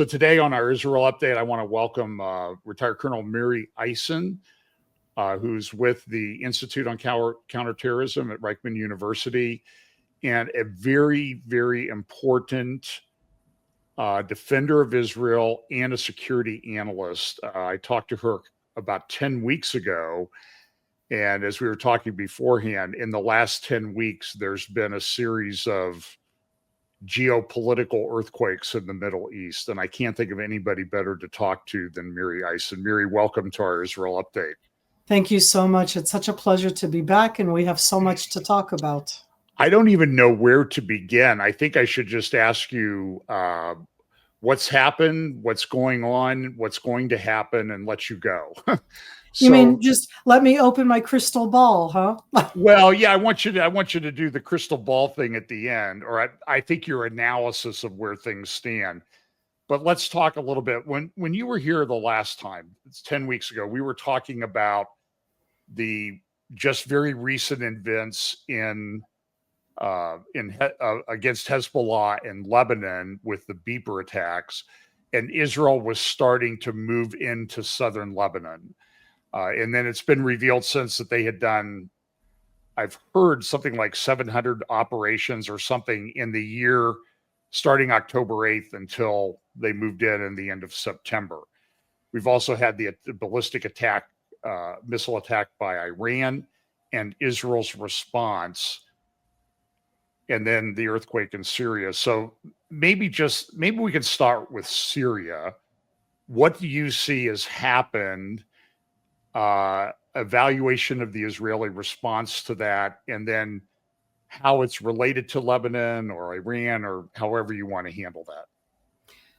So today on our Israel update, I want to welcome retired Colonel Miri Eisin, who's with the Institute on Counter-Terrorism at Reichman University, and a very, very important defender of Israel and a security analyst. I talked to her about 10 weeks ago, and as we were talking beforehand, in the last 10 weeks, there's been a series of geopolitical earthquakes in the Middle East, and I can't think of anybody better to talk to than Miri Eisin. Miri, welcome to our Israel update. Thank you so much. It's such a pleasure to be back, and we have so much to talk about. I don't even know where to begin. I think I should just ask you what's happened, what's going on, what's going to happen, and let you go. You mean just let me open my crystal ball, huh? Well, yeah, I want you to do the crystal ball thing at the end, or I think your analysis of where things stand. But let's talk a little bit. When you were here the last time, it's 10 weeks ago, we were talking about the just very recent events against Hezbollah in Lebanon with the beeper attacks, and Israel was starting to move into southern Lebanon. And then it's been revealed since that they had done, I've heard something like 700 operations or something in the year starting October 8th until they moved in the end of September. We've also had the ballistic attack, missile attack by Iran, and Israel's response, and then the earthquake in Syria. So maybe we can start with Syria. What do you see has happened? Evaluation of the Israeli response to that, and then how it's related to Lebanon or Iran, or however you want to handle that.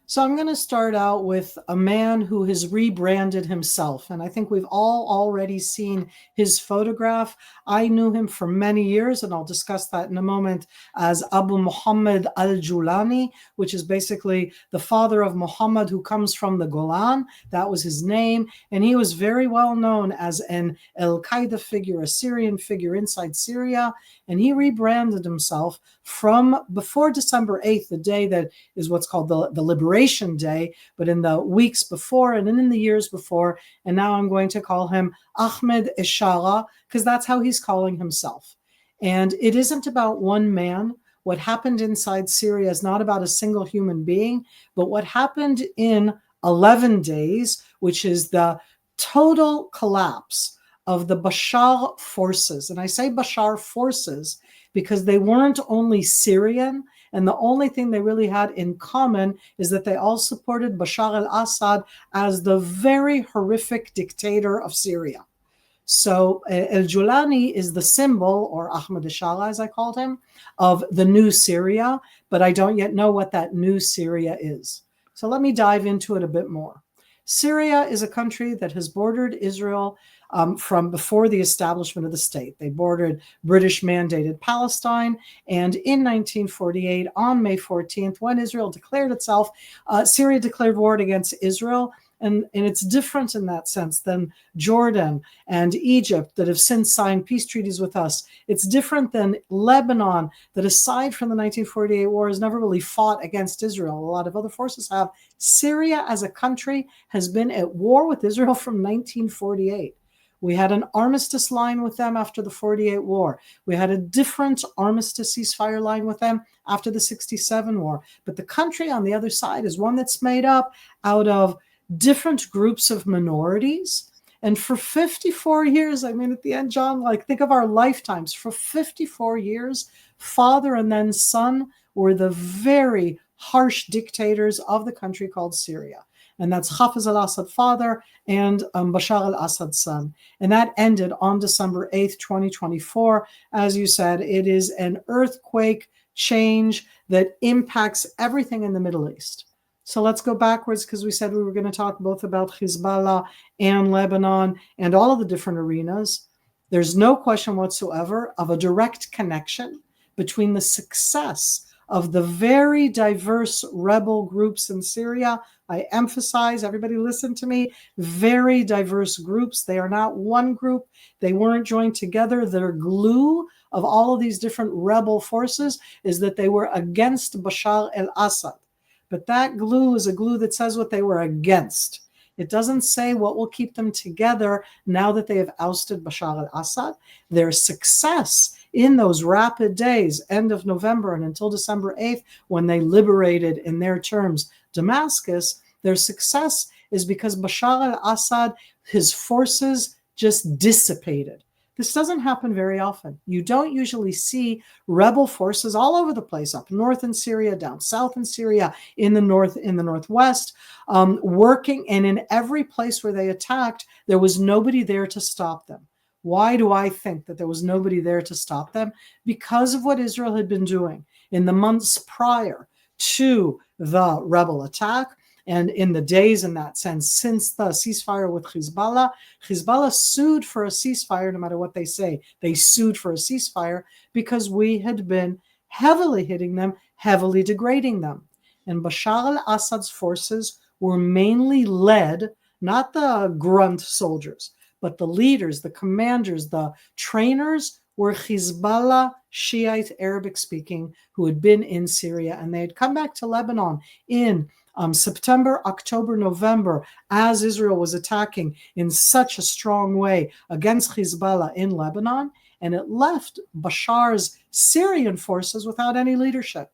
So I'm going to start out with a man who has rebranded himself. And I think we've all already seen his photograph. I knew him for many years, and I'll discuss that in a moment, as Abu Muhammad al-Julani, which is basically the father of Muhammad, who comes from the Golan. That was his name. And he was very well known as an al-Qaeda figure, a Syrian figure inside Syria. And he rebranded himself from before December 8th, the day that is what's called the Liberation Day, but in the weeks before and in the years before. And now I'm going to call him Ahmed Ishara, because that's how he's calling himself. And it isn't about one man. What happened inside Syria is not about a single human being, but what happened in 11 days, which is the total collapse of the Bashar forces. And I say Bashar forces because they weren't only Syrian, and the only thing they really had in common is that they all supported Bashar al-Assad as the very horrific dictator of Syria. So al-Julani is the symbol, or Ahmed Ishara as I called him, of the new Syria, but I don't yet know what that new Syria is. So let me dive into it a bit more. Syria is a country that has bordered Israel from before the establishment of the state. They bordered British-mandated Palestine, and in 1948, on May 14th, when Israel declared itself, Syria declared war against Israel, and it's different in that sense than Jordan and Egypt that have since signed peace treaties with us. It's different than Lebanon that, aside from the 1948 war, has never really fought against Israel. A lot of other forces have. Syria as a country has been at war with Israel from 1948. We had an armistice line with them after the 48 war. We had a different armistice ceasefire line with them after the 67 war. But the country on the other side is one that's made up out of different groups of minorities. And for 54 years, I mean, at the end, John, like, think of our lifetimes. For 54 years, father and then son were the very harsh dictators of the country called Syria. And that's Hafez al-Assad father and Bashar al-Assad son. And that ended on December 8th, 2024. As you said, it is an earthquake change that impacts everything in the Middle East. So let's go backwards, because we said we were going to talk both about Hezbollah and Lebanon and all of the different arenas. There's no question whatsoever of a direct connection between the success of the very diverse rebel groups in Syria. I emphasize, everybody listen to me, very diverse groups. They are not one group. They weren't joined together. Their glue of all of these different rebel forces is that they were against Bashar al-Assad. But that glue is a glue that says what they were against. It doesn't say what will keep them together now that they have ousted Bashar al-Assad. Their success in those rapid days, end of November and until December 8th, when they liberated, in their terms, Damascus, their success is because Bashar al-Assad, his forces just dissipated. This doesn't happen very often. You don't usually see rebel forces all over the place, up north in Syria, down south in Syria, in the north, in the northwest, working. And in every place where they attacked, there was nobody there to stop them. Why do I think that there was nobody there to stop them? Because of what Israel had been doing in the months prior to the rebel attack. And in the days, in that sense, since the ceasefire with Hezbollah, Hezbollah sued for a ceasefire, no matter what they say. They sued for a ceasefire because we had been heavily hitting them, heavily degrading them. And Bashar al-Assad's forces were mainly led, not the grunt soldiers, but the leaders, the commanders, the trainers were Hezbollah, Shiite, Arabic-speaking, who had been in Syria. And they had come back to Lebanon in September, October, November, as Israel was attacking in such a strong way against Hezbollah in Lebanon, and it left Bashar's Syrian forces without any leadership.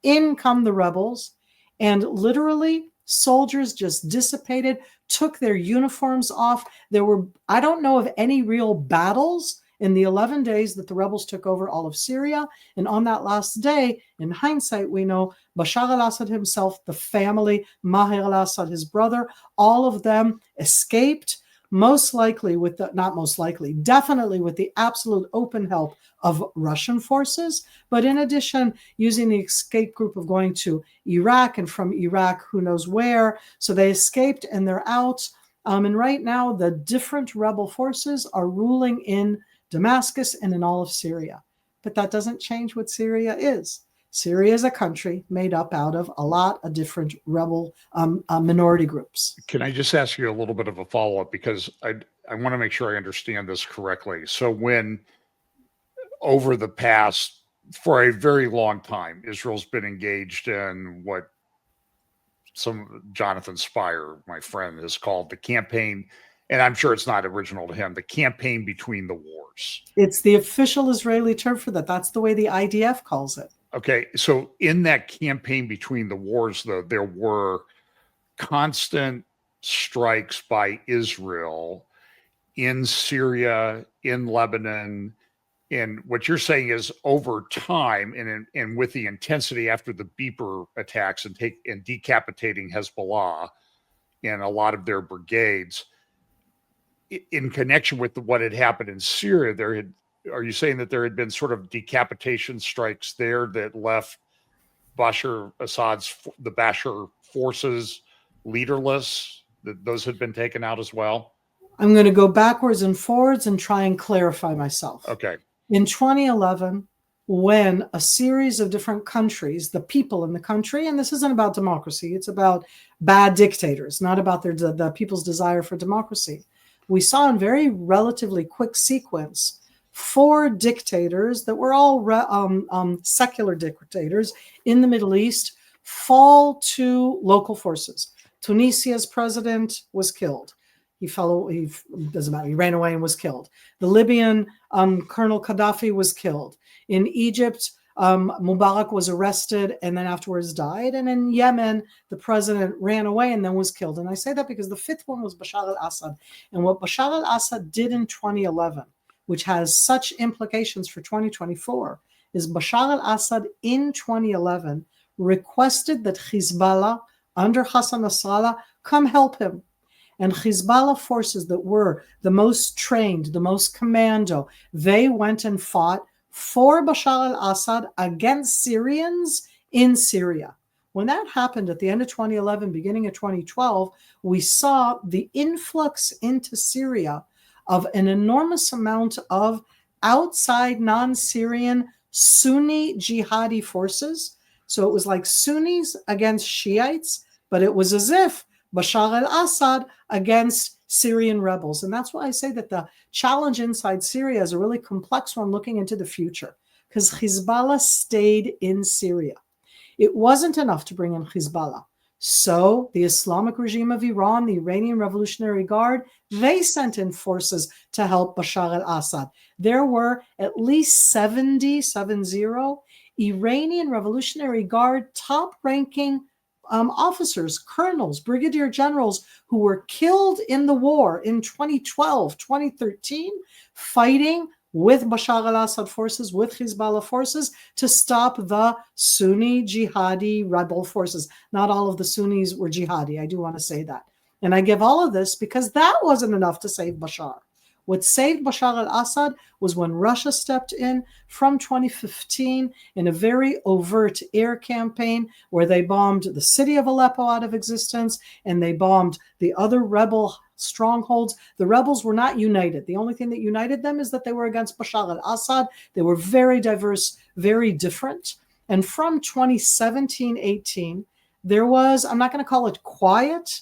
In come the rebels, and literally soldiers just dissipated, took their uniforms off. There were, I don't know of any real battles in the 11 days that the rebels took over all of Syria. And on that last day, in hindsight, we know Bashar al-Assad himself, the family, Maher al-Assad, his brother, all of them escaped, most likely with the, not most likely, definitely with the absolute open help of Russian forces. But in addition, using the escape group of going to Iraq, and from Iraq, who knows where. So they escaped and they're out. And right now, the different rebel forces are ruling in Damascus and in all of Syria. But that doesn't change what Syria is. Syria is a country made up out of a lot of different rebel minority groups. Can I just ask you a little bit of a follow-up, because I want to make sure I understand this correctly. So when over the past, for a very long time, Israel's been engaged in what some Jonathan Spire, my friend, has called the campaign, and I'm sure it's not original to him, the campaign between the wars. It's the official Israeli term for that. That's the way the IDF calls it. Okay, so in that campaign between the wars, though, there were constant strikes by Israel in Syria, in Lebanon. And what you're saying is, over time and with the intensity after the beeper attacks and decapitating Hezbollah and a lot of their brigades, in connection with what had happened in Syria, are you saying that there had been sort of decapitation strikes there that left the Bashar forces leaderless, that those had been taken out as well? I'm going to go backwards and forwards and try and clarify myself. Okay. In 2011, when a series of different countries, the people in the country, and this isn't about democracy, it's about bad dictators, not about the people's desire for democracy. We saw in very relatively quick sequence 4 dictators that were all secular dictators in the Middle East fall to local forces. Tunisia's president was killed. He doesn't matter, he ran away and was killed. The Libyan Colonel Gaddafi was killed. In Egypt, Mubarak was arrested and then afterwards died. And in Yemen, the president ran away and then was killed. And I say that because the 5th one was Bashar al-Assad. And what Bashar al-Assad did in 2011, which has such implications for 2024, is Bashar al-Assad in 2011 requested that Hezbollah, under Hassan Nasrallah, come help him. And Hezbollah forces that were the most trained, the most commando, they went and fought for Bashar al-Assad against Syrians in Syria. When that happened at the end of 2011, beginning of 2012, we saw the influx into Syria of an enormous amount of outside non-Syrian Sunni jihadi forces. So it was like Sunnis against Shiites, but it was as if Bashar al-Assad against Syrian rebels. And that's why I say that the challenge inside Syria is a really complex one looking into the future, because Hezbollah stayed in Syria. It wasn't enough to bring in Hezbollah. So the Islamic regime of Iran, the Iranian Revolutionary Guard, they sent in forces to help Bashar al-Assad. There were at least 70 Iranian Revolutionary Guard top-ranking officers, colonels, brigadier generals who were killed in the war in 2012, 2013, fighting with Bashar al-Assad forces, with Hezbollah forces, to stop the Sunni jihadi rebel forces. Not all of the Sunnis were jihadi, I do want to say that. And I give all of this because that wasn't enough to save Bashar. What saved Bashar al-Assad was when Russia stepped in from 2015 in a very overt air campaign where they bombed the city of Aleppo out of existence and they bombed the other rebel strongholds. The rebels were not united. The only thing that united them is that they were against Bashar al-Assad. They were very diverse, very different. And from 2017-18, there was, I'm not going to call it quiet,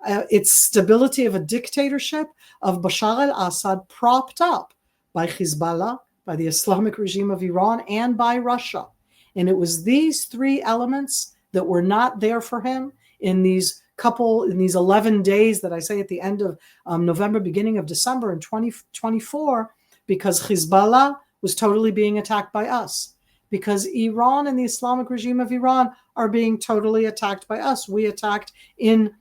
its stability of a dictatorship of Bashar al-Assad propped up by Hezbollah, by the Islamic regime of Iran, and by Russia. And it was these three elements that were not there for him in these 11 days that I say at the end of November, beginning of December in 2024, because Hezbollah was totally being attacked by us, because Iran and the Islamic regime of Iran are being totally attacked by us. We attacked in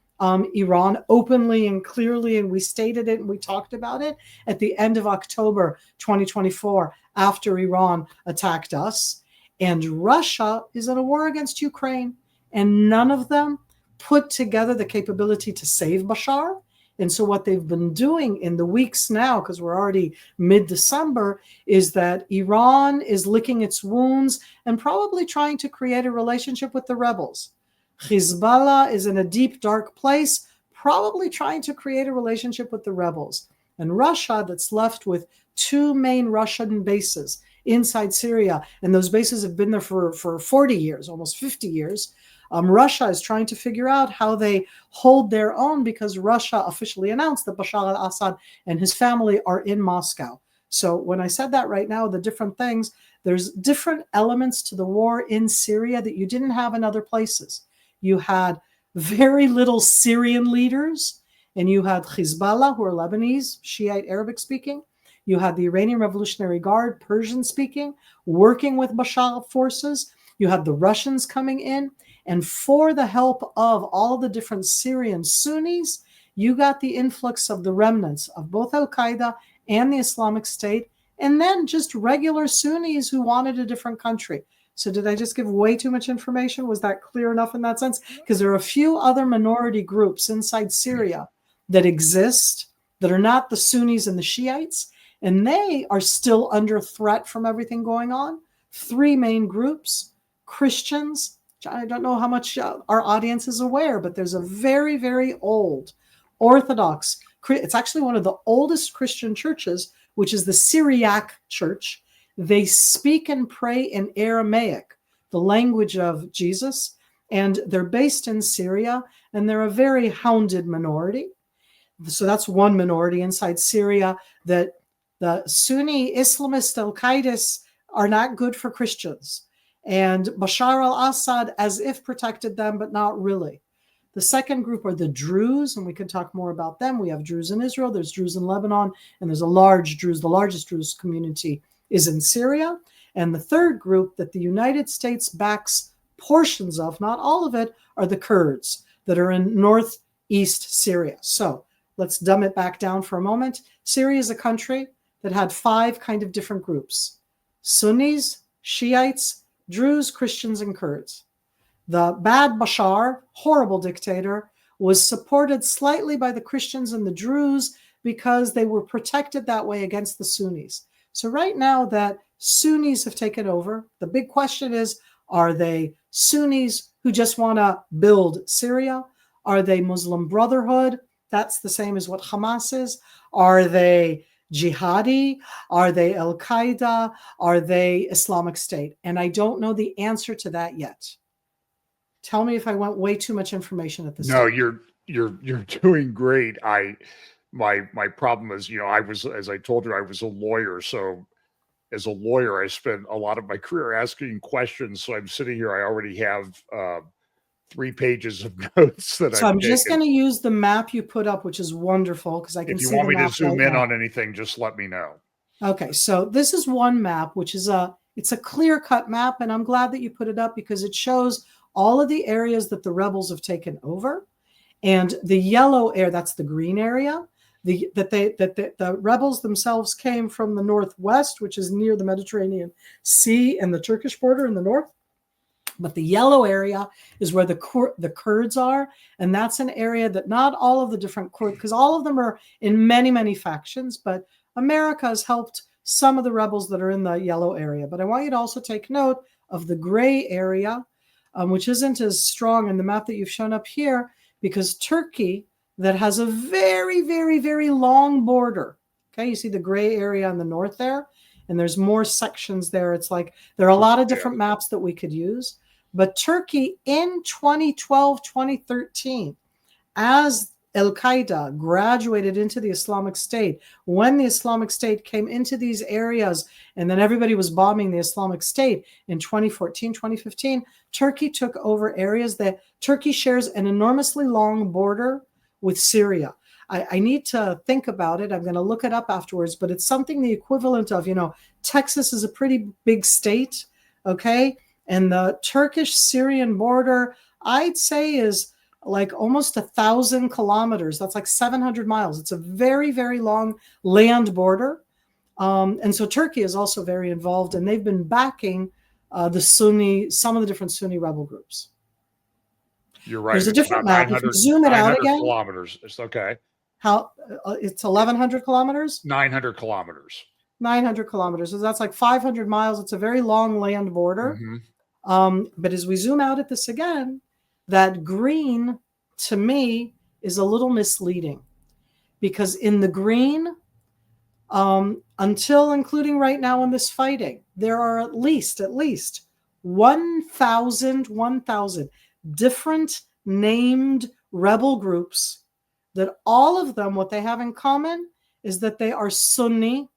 Iran openly and clearly, and we stated it and we talked about it at the end of October 2024 after Iran attacked us. And Russia is in a war against Ukraine, and none of them put together the capability to save Bashar. And so what they've been doing in the weeks now, because we're already mid-December, is that Iran is licking its wounds and probably trying to create a relationship with the rebels. Hezbollah is in a deep, dark place, probably trying to create a relationship with the rebels. And Russia, that's left with two main Russian bases inside Syria, and those bases have been there for 40 years, almost 50 years. Russia is trying to figure out how they hold their own, because Russia officially announced that Bashar al-Assad and his family are in Moscow. So when I said that right now, the different things, there's different elements to the war in Syria that you didn't have in other places. You had very little Syrian leaders, and you had Hezbollah, who are Lebanese, Shiite Arabic speaking. You had the Iranian Revolutionary Guard, Persian speaking, working with Bashar forces. You had the Russians coming in. And for the help of all the different Syrian Sunnis, you got the influx of the remnants of both Al-Qaeda and the Islamic State, and then just regular Sunnis who wanted a different country. So did I just give way too much information? Was that clear enough in that sense? Because there are a few other minority groups inside Syria that exist that are not the Sunnis and the Shiites, and they are still under threat from everything going on. Three main groups: Christians. I don't know how much our audience is aware, but there's a very, very old Orthodox, it's actually one of the oldest Christian churches, which is the Syriac church. They speak and pray in Aramaic, the language of Jesus, and they're based in Syria, and they're a very hounded minority. So that's one minority inside Syria, that the Sunni Islamist Al-Qaeda are not good for Christians. And Bashar al-Assad as if protected them, but not really. The second group are the Druze, and we can talk more about them. We have Druze in Israel, there's Druze in Lebanon, and there's a large Druze, the largest Druze community is in Syria. And the third group that the United States backs portions of, not all of it, are the Kurds that are in northeast Syria. So let's dumb it back down for a moment. Syria is a country that had 5 kind of different groups: Sunnis, Shiites, Druze, Christians, and Kurds. The bad Bashar, horrible dictator, was supported slightly by the Christians and the Druze because they were protected that way against the Sunnis. So right now that Sunnis have taken over, the big question is, are they Sunnis who just want to build Syria? Are they Muslim Brotherhood? That's the same as what Hamas is. Are they jihadi? Are they Al-Qaeda? Are they Islamic State? And I don't know the answer to that yet. Tell me if I went way too much information at this time. No, you're doing great. My problem is, I was, as I told you, I was a lawyer, so as a lawyer, I spent a lot of my career asking questions. So I'm sitting here, I already have 3 pages of notes that So I've I'm just taken. going to use the map you put up, which is wonderful because I can If you see want the me to map zoom right in now. on anything, just let me know. Okay, so this is one map, which is it's a clear-cut map, and I'm glad that you put it up because it shows all of the areas that the rebels have taken over. And the yellow area, that's the green area, the rebels themselves came from the northwest, which is near the Mediterranean Sea and the Turkish border in the north. But the yellow area is where the Kurds are. And that's an area that not all of the different Kurds, because all of them are in many, many factions, but America has helped some of the rebels that are in the yellow area. But I want you to also take note of the gray area, which isn't as strong in the map that you've shown up here, because Turkey, that has a very, very, very long border. Okay, you see the gray area on the north there, and there's more sections there. It's like there are a lot of different maps that we could use. But Turkey in 2012, 2013, as Al-Qaeda graduated into the Islamic State, when the Islamic State came into these areas and then everybody was bombing the Islamic State in 2014, 2015, Turkey took over areas that Turkey shares an enormously long border with Syria. I need to think about it. I'm going to look it up afterwards, but it's something the equivalent of, Texas is a pretty big state, okay? And the Turkish-Syrian border, I'd say, is like almost 1,000 kilometers. That's like 700 miles. It's a very, very long land border. And so Turkey is also very involved, and they've been backing some of the different Sunni rebel groups. You're right. There's a different map. If you zoom it out again. Kilometers. It's okay. It's 1,100 kilometers? 900 kilometers. 900 kilometers. So that's like 500 miles. It's a very long land border. Mm-hmm. But as we zoom out at this again, that green, to me, is a little misleading. Because in the green, until including right now in this fighting, there are at least 1,000 different named rebel groups that all of them, what they have in common is that they are Sunni.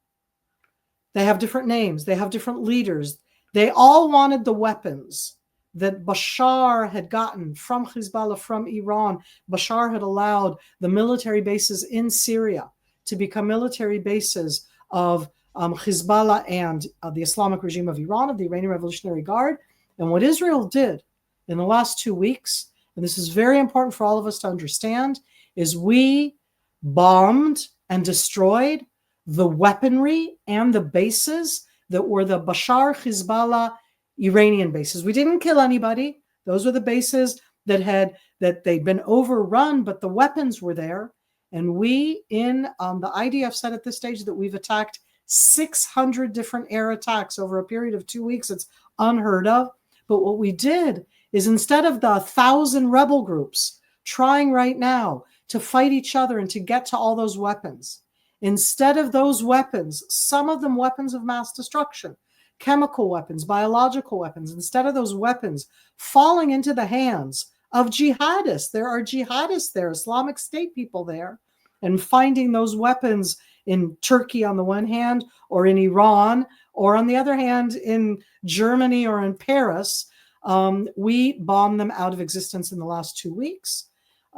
They have different names. They have different leaders. They all wanted the weapons that Bashar had gotten from Hezbollah, from Iran. Bashar had allowed the military bases in Syria to become military bases of Hezbollah and the Islamic regime of Iran, of the Iranian Revolutionary Guard. And what Israel did in the last 2 weeks, and this is very important for all of us to understand, is we bombed and destroyed the weaponry and the bases that were the Bashar Hezbollah Iranian bases. We didn't kill anybody. Those were the bases that they'd been overrun, but the weapons were there. And we in the IDF said at this stage that we've attacked 600 different air attacks over a period of 2 weeks. It's unheard of. But what we did is instead of the 1,000 rebel groups trying right now to fight each other and to get to all those weapons, instead of those weapons, some of them weapons of mass destruction, chemical weapons, biological weapons, instead of those weapons falling into the hands of jihadists, there are jihadists there, Islamic State people there, and finding those weapons in Turkey on the one hand, or in Iran, or on the other hand, in Germany or in Paris, we bombed them out of existence in the last 2 weeks.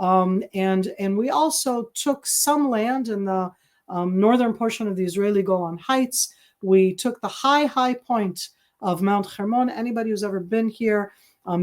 And we also took some land in the northern portion of the Israeli Golan Heights. We took the high point of Mount Hermon. Anybody who's ever been here,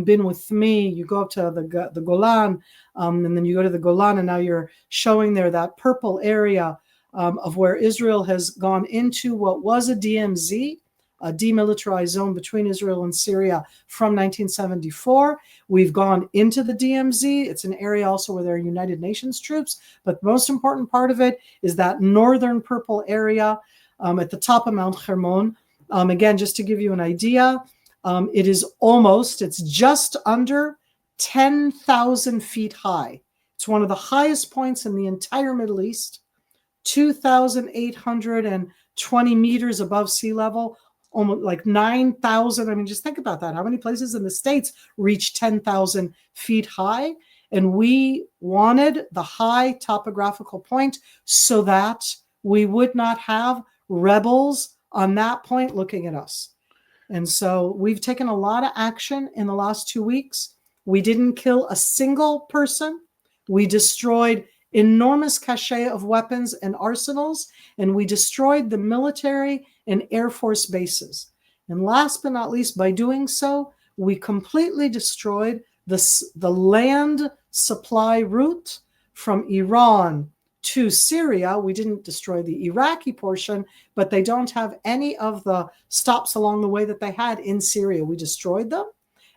been with me, you go up to the Golan, and then you go to the Golan, and now you're showing there that purple area of where Israel has gone into what was a DMZ, a demilitarized zone between Israel and Syria from 1974. We've gone into the DMZ. It's an area also where there are United Nations troops, but the most important part of it is that northern purple area at the top of Mount Hermon. Again, just to give you an idea, it's just under 10,000 feet high. It's one of the highest points in the entire Middle East, 2,820 meters above sea level, almost like 9,000. I mean, just think about that. How many places in the States reach 10,000 feet high? And we wanted the high topographical point so that we would not have rebels on that point looking at us. And so we've taken a lot of action in the last 2 weeks. We didn't kill a single person. We destroyed enormous cache of weapons and arsenals, and we destroyed the military and Air Force bases. And last but not least, by doing so, we completely destroyed the land supply route from Iran to Syria. We didn't destroy the Iraqi portion, but they don't have any of the stops along the way that they had in Syria. We destroyed them.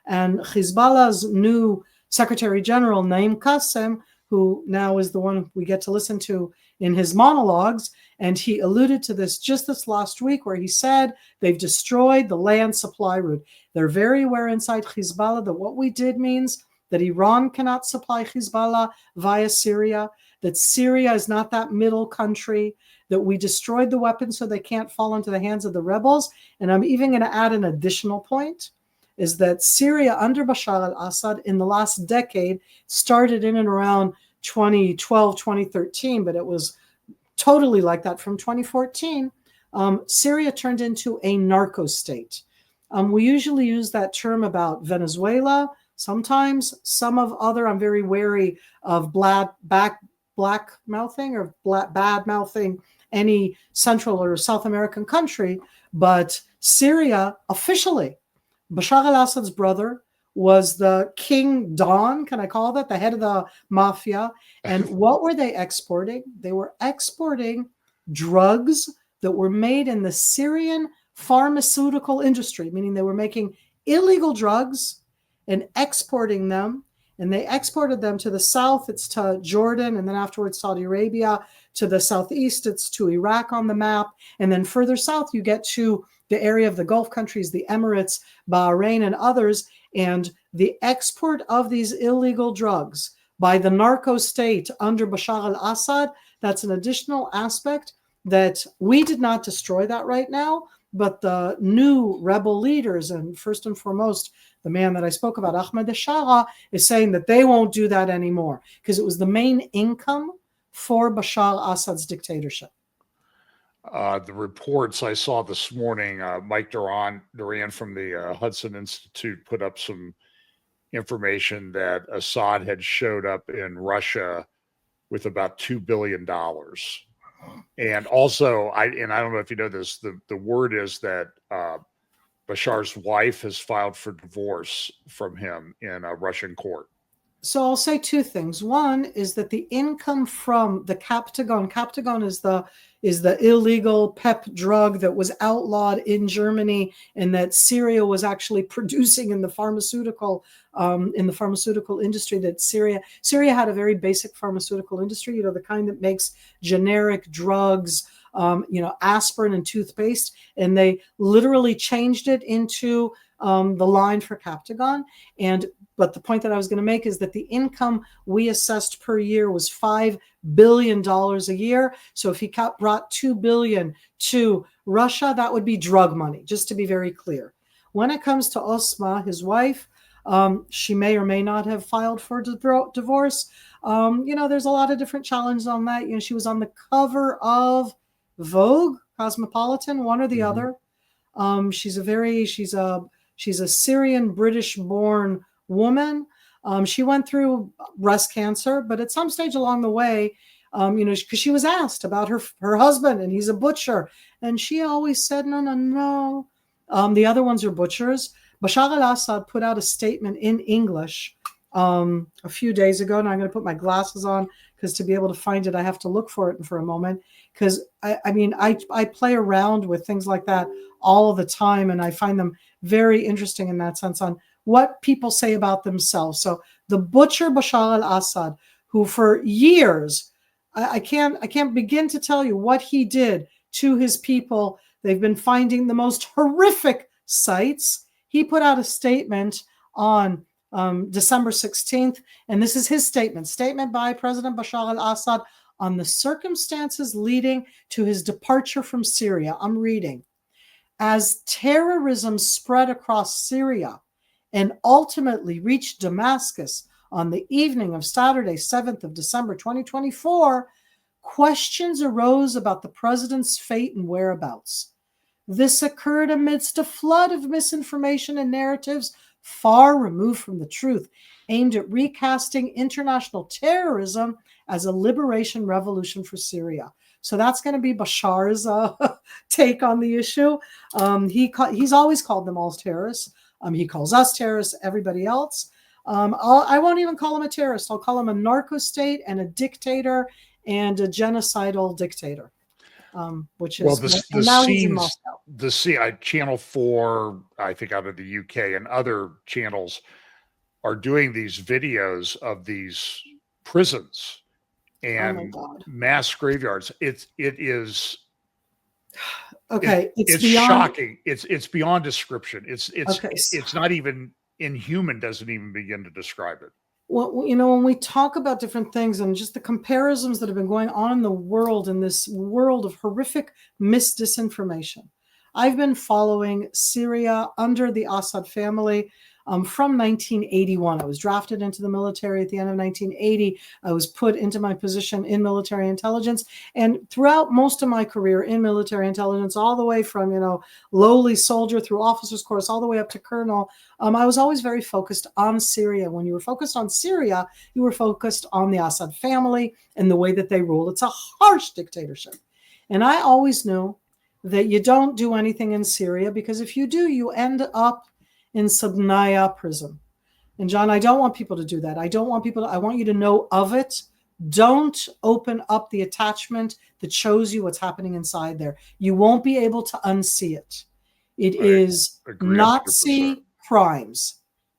And Hezbollah's new Secretary General, Naim Qassem, who now is the one we get to listen to in his monologues, and he alluded to this just this last week where he said they've destroyed the land supply route. They're very aware inside Hezbollah that what we did means that Iran cannot supply Hezbollah via Syria, that Syria is not that middle country, that we destroyed the weapons so they can't fall into the hands of the rebels. And I'm even going to add an additional point, is that Syria under Bashar al-Assad in the last decade started in and around 2012, 2013, but it was totally like that from 2014. Syria turned into a narco state. We usually use that term about Venezuela. Sometimes some of other, I'm very wary of black mouthing or bad mouthing any Central or South American country, but Syria officially, Bashar al-Assad's brother was the King Don, can I call that, the head of the mafia. And what were they exporting? They were exporting drugs that were made in the Syrian pharmaceutical industry, meaning they were making illegal drugs and exporting them. And they exported them to the south, it's to Jordan, and then afterwards Saudi Arabia. To the southeast, it's to Iraq on the map. And then further south, you get to the area of the Gulf countries, the Emirates, Bahrain, and others. And the export of these illegal drugs by the narco state under Bashar al-Assad, that's an additional aspect that we did not destroy that right now, but the new rebel leaders, and first and foremost, the man that I spoke about, Ahmed Shara, is saying that they won't do that anymore because it was the main income for Bashar al-Assad's dictatorship. The reports I saw this morning, Mike Duran from the Hudson Institute put up some information that Assad had showed up in Russia with about $2 billion. And also, I don't know if you know this, the word is that Bashar's wife has filed for divorce from him in a Russian court. So I'll say two things. One is that the income from the Captagon is the illegal PEP drug that was outlawed in Germany and that Syria was actually producing in the pharmaceutical industry. That Syria had a very basic pharmaceutical industry, the kind that makes generic drugs, aspirin and toothpaste, and they literally changed it into the line for Captagon. But the point that I was going to make is that the income we assessed per year was $5 billion a year. So if he brought $2 billion to Russia, that would be drug money, just to be very clear. When it comes to Osma, his wife, she may or may not have filed for divorce. There's a lot of different challenges on that. She was on the cover of Vogue, Cosmopolitan, one or the other. She's a Syrian British-born woman. She went through breast cancer, but at some stage along the way, because she was asked about her husband, and he's a butcher, and she always said, no. The other ones are butchers. Bashar al-Assad put out a statement in English a few days ago, and I'm going to put my glasses on because to be able to find it, I have to look for it for a moment. Because I play around with things like that all the time, and I find them very interesting in that sense on what people say about themselves. So the butcher Bashar al-Assad, who for years, I can't begin to tell you what he did to his people. They've been finding the most horrific sites. He put out a statement on December 16th, and this is his statement by President Bashar al-Assad on the circumstances leading to his departure from Syria. I'm reading. As terrorism spread across Syria and ultimately reached Damascus on the evening of Saturday, 7th of December, 2024, questions arose about the president's fate and whereabouts. This occurred amidst a flood of misinformation and narratives far removed from the truth, aimed at recasting international terrorism as a liberation revolution for Syria. So that's going to be Bashar's take on the issue. He's always called them all terrorists. He calls us terrorists, everybody else. I won't even call him a terrorist. I'll call him a narco state and a dictator and a genocidal dictator, which is now he's in Moscow. Channel 4, I think out of the UK, and other channels are doing these videos of these prisons and mass graveyards. It is okay. It's beyond, shocking. It's beyond description. It's not even inhuman. Doesn't even begin to describe it. Well, you know, when we talk about different things and just the comparisons that have been going on in the world, in this world of horrific misdisinformation, I've been following Syria under the Assad family from 1981. I was drafted into the military at the end of 1980. I was put into my position in military intelligence. And throughout most of my career in military intelligence, all the way from, you know, lowly soldier through officer's course, all the way up to colonel, I was always very focused on Syria. When you were focused on Syria, you were focused on the Assad family and the way that they rule. It's a harsh dictatorship. And I always knew that you don't do anything in Syria, because if you do, you end up in Subnaya prison. And John, I don't want people to do that. I want you to know of it. Don't open up the attachment that shows you what's happening inside there. You won't be able to unsee it. It is Nazi crimes,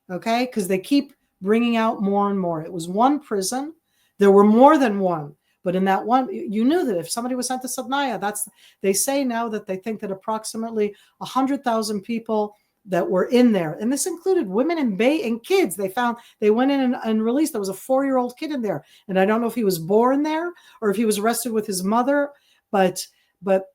okay? Because they keep bringing out more and more. It was one prison. There were more than one. But in that one, you knew that if somebody was sent to Subnaya, they say now that they think that approximately 100,000 people that were in there, and this included women and kids. They went in and released. There was a 4-year-old kid in there, and I don't know if he was born there or if he was arrested with his mother, but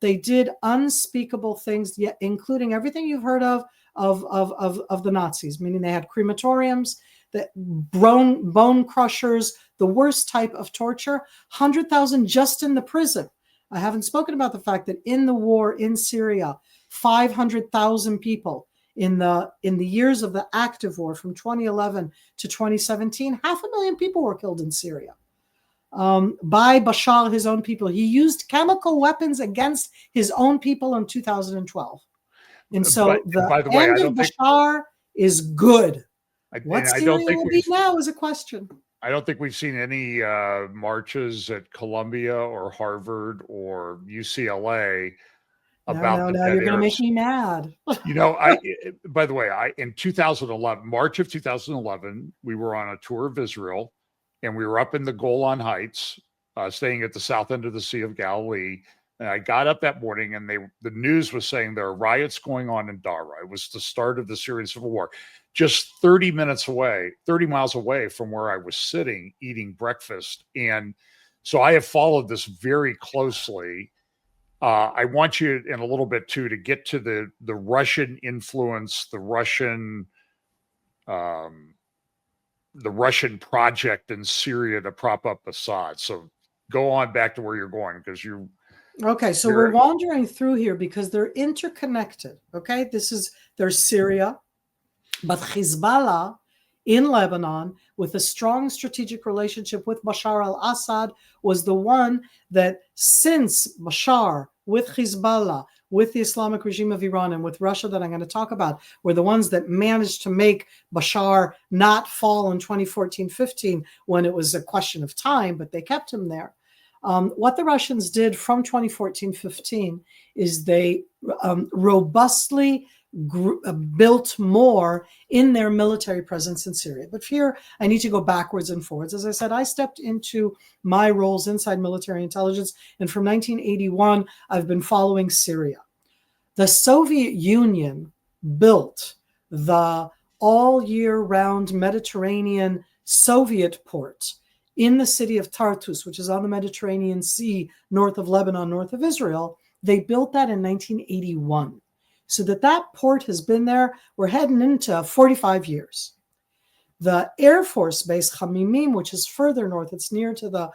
they did unspeakable things, yet including everything you've heard of the Nazis, meaning they had crematoriums, that bone crushers, the worst type of torture. 100,000 just in the prison. I haven't spoken about the fact that in the war in Syria, 500,000 people. In the years of the active war from 2011 to 2017, 500,000 people were killed in Syria by Bashar, his own people. He used chemical weapons against his own people in 2012. And so the end of Bashar is good. What Syria will be now is a question. I don't think we've seen any marches at Columbia or Harvard or UCLA about no, you're going to make me mad. You know, by the way, in 2011, March of 2011, we were on a tour of Israel, and we were up in the Golan Heights, staying at the south end of the Sea of Galilee. And I got up that morning, and the news was saying there are riots going on in Dara. It was the start of the Syrian civil war, just 30 miles away from where I was sitting eating breakfast. And so I have followed this very closely. I want you in a little bit too to get to the Russian influence, the Russian project in Syria to prop up Assad. So go on back to where you're going, because you. Okay, so we're wandering through here because they're interconnected. Okay, there's Syria, but Hezbollah in Lebanon, with a strong strategic relationship with Bashar al-Assad, was the one that, since Bashar, with Hezbollah, with the Islamic regime of Iran, and with Russia that I'm going to talk about, were the ones that managed to make Bashar not fall in 2014-15 when it was a question of time, but they kept him there. What the Russians did from 2014-15 is they robustly built more in their military presence in Syria. But here, I need to go backwards and forwards. As I said, I stepped into my roles inside military intelligence, and from 1981, I've been following Syria. The Soviet Union built the all-year-round Mediterranean Soviet port in the city of Tartus, which is on the Mediterranean Sea, north of Lebanon, north of Israel. They built that in 1981. So that port has been there. We're heading into 45 years. The Air Force Base Khamimim, which is further north, it's near to the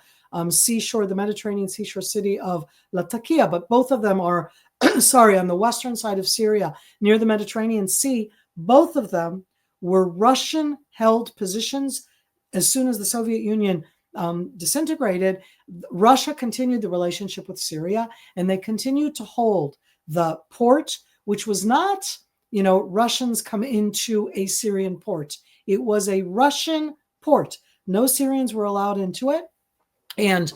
seashore, the Mediterranean seashore city of Latakia. But both of them are, on the western side of Syria, near the Mediterranean Sea. Both of them were Russian-held positions. As soon as the Soviet Union disintegrated, Russia continued the relationship with Syria, and they continued to hold the port, which was not, Russians come into a Syrian port. It was a Russian port. No Syrians were allowed into it. And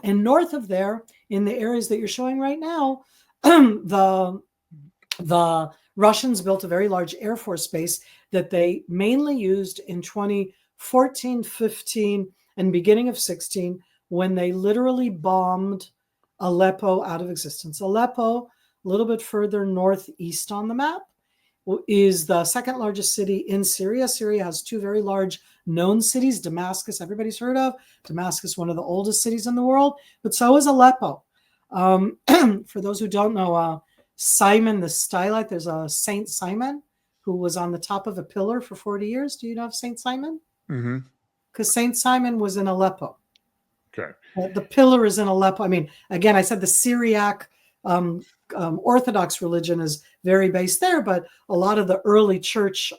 north of there, in the areas that you're showing right now, the Russians built a very large Air Force base that they mainly used in 2014, 15, and beginning of 16, when they literally bombed Aleppo out of existence. Aleppo, a little bit further northeast on the map, is the second largest city in Syria. Syria has two very large known cities. Damascus, everybody's heard of. Damascus, one of the oldest cities in the world, but so is Aleppo. For those who don't know, Simon the Stylite, there's a Saint Simon who was on the top of a pillar for 40 years. Do you know of Saint Simon? Mm-hmm. Because Saint Simon was in Aleppo. Okay. The pillar is in Aleppo. I mean, again, I said the Syriac Orthodox religion is very based there, but a lot of the early church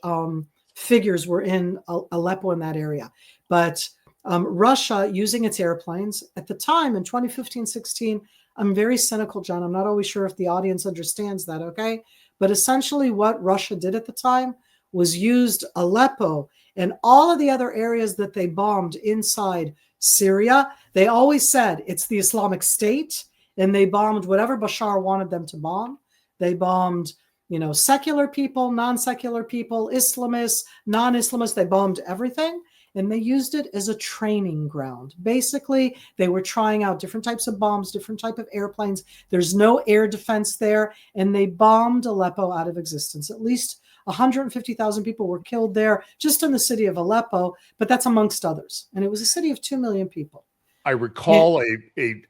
figures were in Aleppo, in that area. But Russia, using its airplanes at the time in 2015-16, I'm very cynical, John. I'm not always sure if the audience understands that, okay? But essentially what Russia did at the time was used Aleppo and all of the other areas that they bombed inside Syria. They always said it's the Islamic State, and they bombed whatever Bashar wanted them to bomb. They bombed, secular people, non-secular people, Islamists, non-Islamists. They bombed everything, and they used it as a training ground. Basically, they were trying out different types of bombs, different type of airplanes. There's no air defense there, and they bombed Aleppo out of existence. At least 150,000 people were killed there just in the city of Aleppo, but that's amongst others. And it was a city of 2 million people. I recall a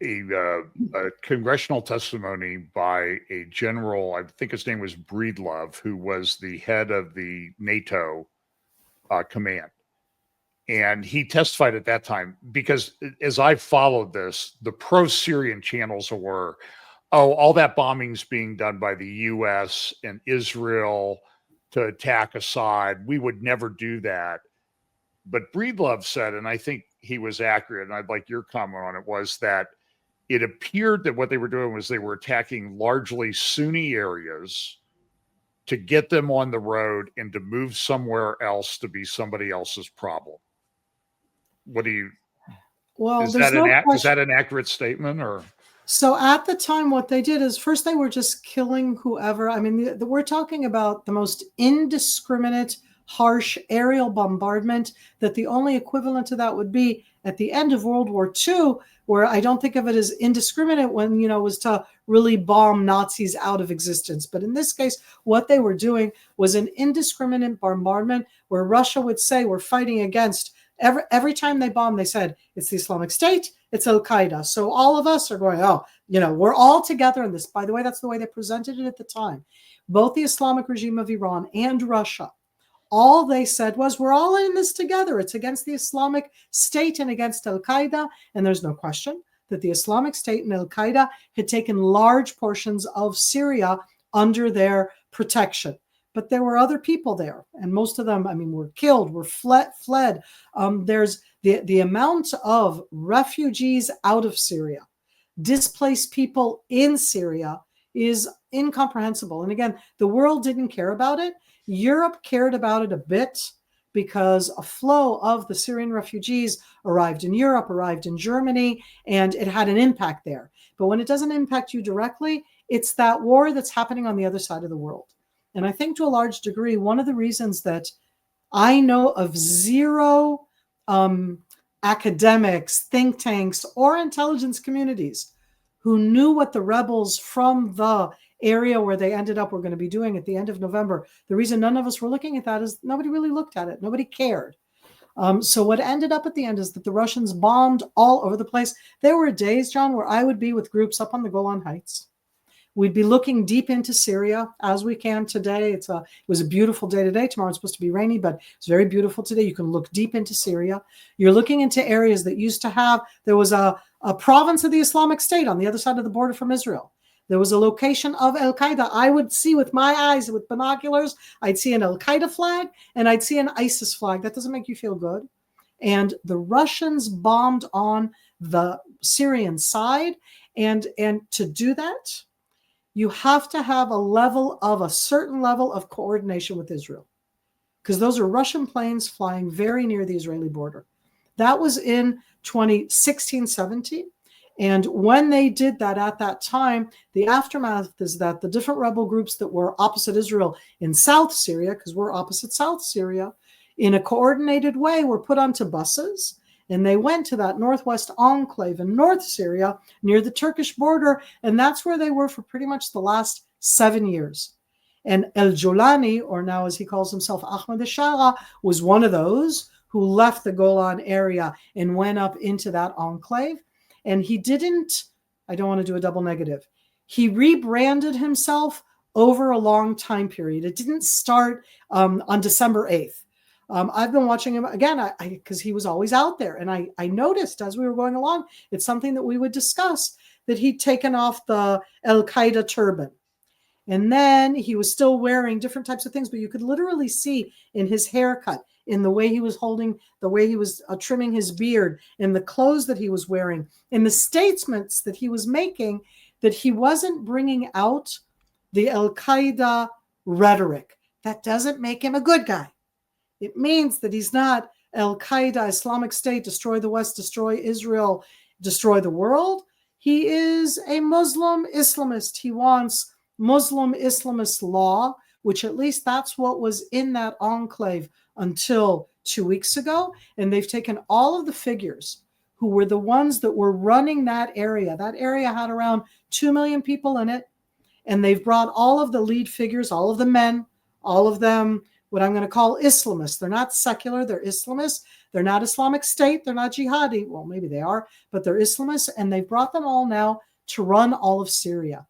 congressional testimony by a general, I think his name was Breedlove, who was the head of the NATO command. And he testified at that time, because as I followed this, the pro-Syrian channels were, all that bombing's being done by the U.S. and Israel to attack Assad. We would never do that. But Breedlove said, and I think he was accurate, and I'd like your comment on it, was that it appeared that what they were doing was they were attacking largely Sunni areas to get them on the road and to move somewhere else to be somebody else's problem. What do you... Well, is that an accurate statement, or... So at the time, what they did is first they were just killing whoever. I mean, we're talking about the most indiscriminate, harsh aerial bombardment that the only equivalent to that would be at the end of World War II, where I don't think of it as indiscriminate when, it was to really bomb Nazis out of existence. But in this case, what they were doing was an indiscriminate bombardment where Russia would say, we're fighting against... Every time they bombed, they said, it's the Islamic State, it's Al-Qaeda. So all of us are going, we're all together in this. By the way, that's the way they presented it at the time. Both the Islamic regime of Iran and Russia, all they said was, we're all in this together. It's against the Islamic State and against Al-Qaeda. And there's no question that the Islamic State and Al-Qaeda had taken large portions of Syria under their protection. But there were other people there, and most of them, were killed, were fled. There's the amount of refugees out of Syria, displaced people in Syria, is incomprehensible. And again, the world didn't care about it. Europe cared about it a bit because a flow of the Syrian refugees arrived in Europe, arrived in Germany, and it had an impact there. But when it doesn't impact you directly, it's that war that's happening on the other side of the world. And I think to a large degree, one of the reasons that I know of zero academics, think tanks, or intelligence communities who knew what the rebels from the area where they ended up were going to be doing at the end of November, the reason none of us were looking at that is nobody really looked at it. Nobody cared. So what ended up at the end is that the Russians bombed all over the place. There were days, John, where I would be with groups up on the Golan Heights, We'd be looking deep into Syria as we can today. It was a beautiful day today. Tomorrow it's supposed to be rainy, but it's very beautiful today. You can look deep into Syria. You're looking into areas that used to have, there was a province of the Islamic State on the other side of the border from Israel. There was a location of Al-Qaeda. I would see with my eyes, with binoculars, I'd see an Al-Qaeda flag and I'd see an ISIS flag. That doesn't make you feel good. And the Russians bombed on the Syrian side. And to do that, you have to have a certain level of coordination with Israel, because those are Russian planes flying very near the Israeli border. That was in 2016-17. And when they did that at that time, the aftermath is that the different rebel groups that were opposite Israel in South Syria, because we're opposite South Syria, in a coordinated way were put onto buses, and they went to that northwest enclave in North Syria near the Turkish border, and that's where they were for pretty much the last 7 years. And El-Jolani, or now as he calls himself Ahmed al-Shara, was one of those who left the Golan area and went up into that enclave. And he didn't, I don't want to do a double negative, he rebranded himself over a long time period. It didn't start on December 8th. I've been watching him again because he was always out there. And I noticed as we were going along, it's something that we would discuss, that he'd taken off the Al-Qaeda turban. And then he was still wearing different types of things, but you could literally see in his haircut, in the way he was holding, the way he was trimming his beard, in the clothes that he was wearing, in the statements that he was making, that he wasn't bringing out the Al-Qaeda rhetoric. That doesn't make him a good guy. It means that he's not Al-Qaeda, Islamic State, destroy the West, destroy Israel, destroy the world. He is a Muslim Islamist. He wants Muslim Islamist law, which at least that's what was in that enclave until 2 weeks ago. And they've taken all of the figures who were the ones that were running that area. That area had around 2 million people in it. And they've brought all of the lead figures, all of the men, all of them, what I'm going to call Islamists. They're not secular, they're Islamists. They're not Islamic State, they're not jihadi. Well, maybe they are, but they're Islamists. And they've brought them all now to run all of Syria.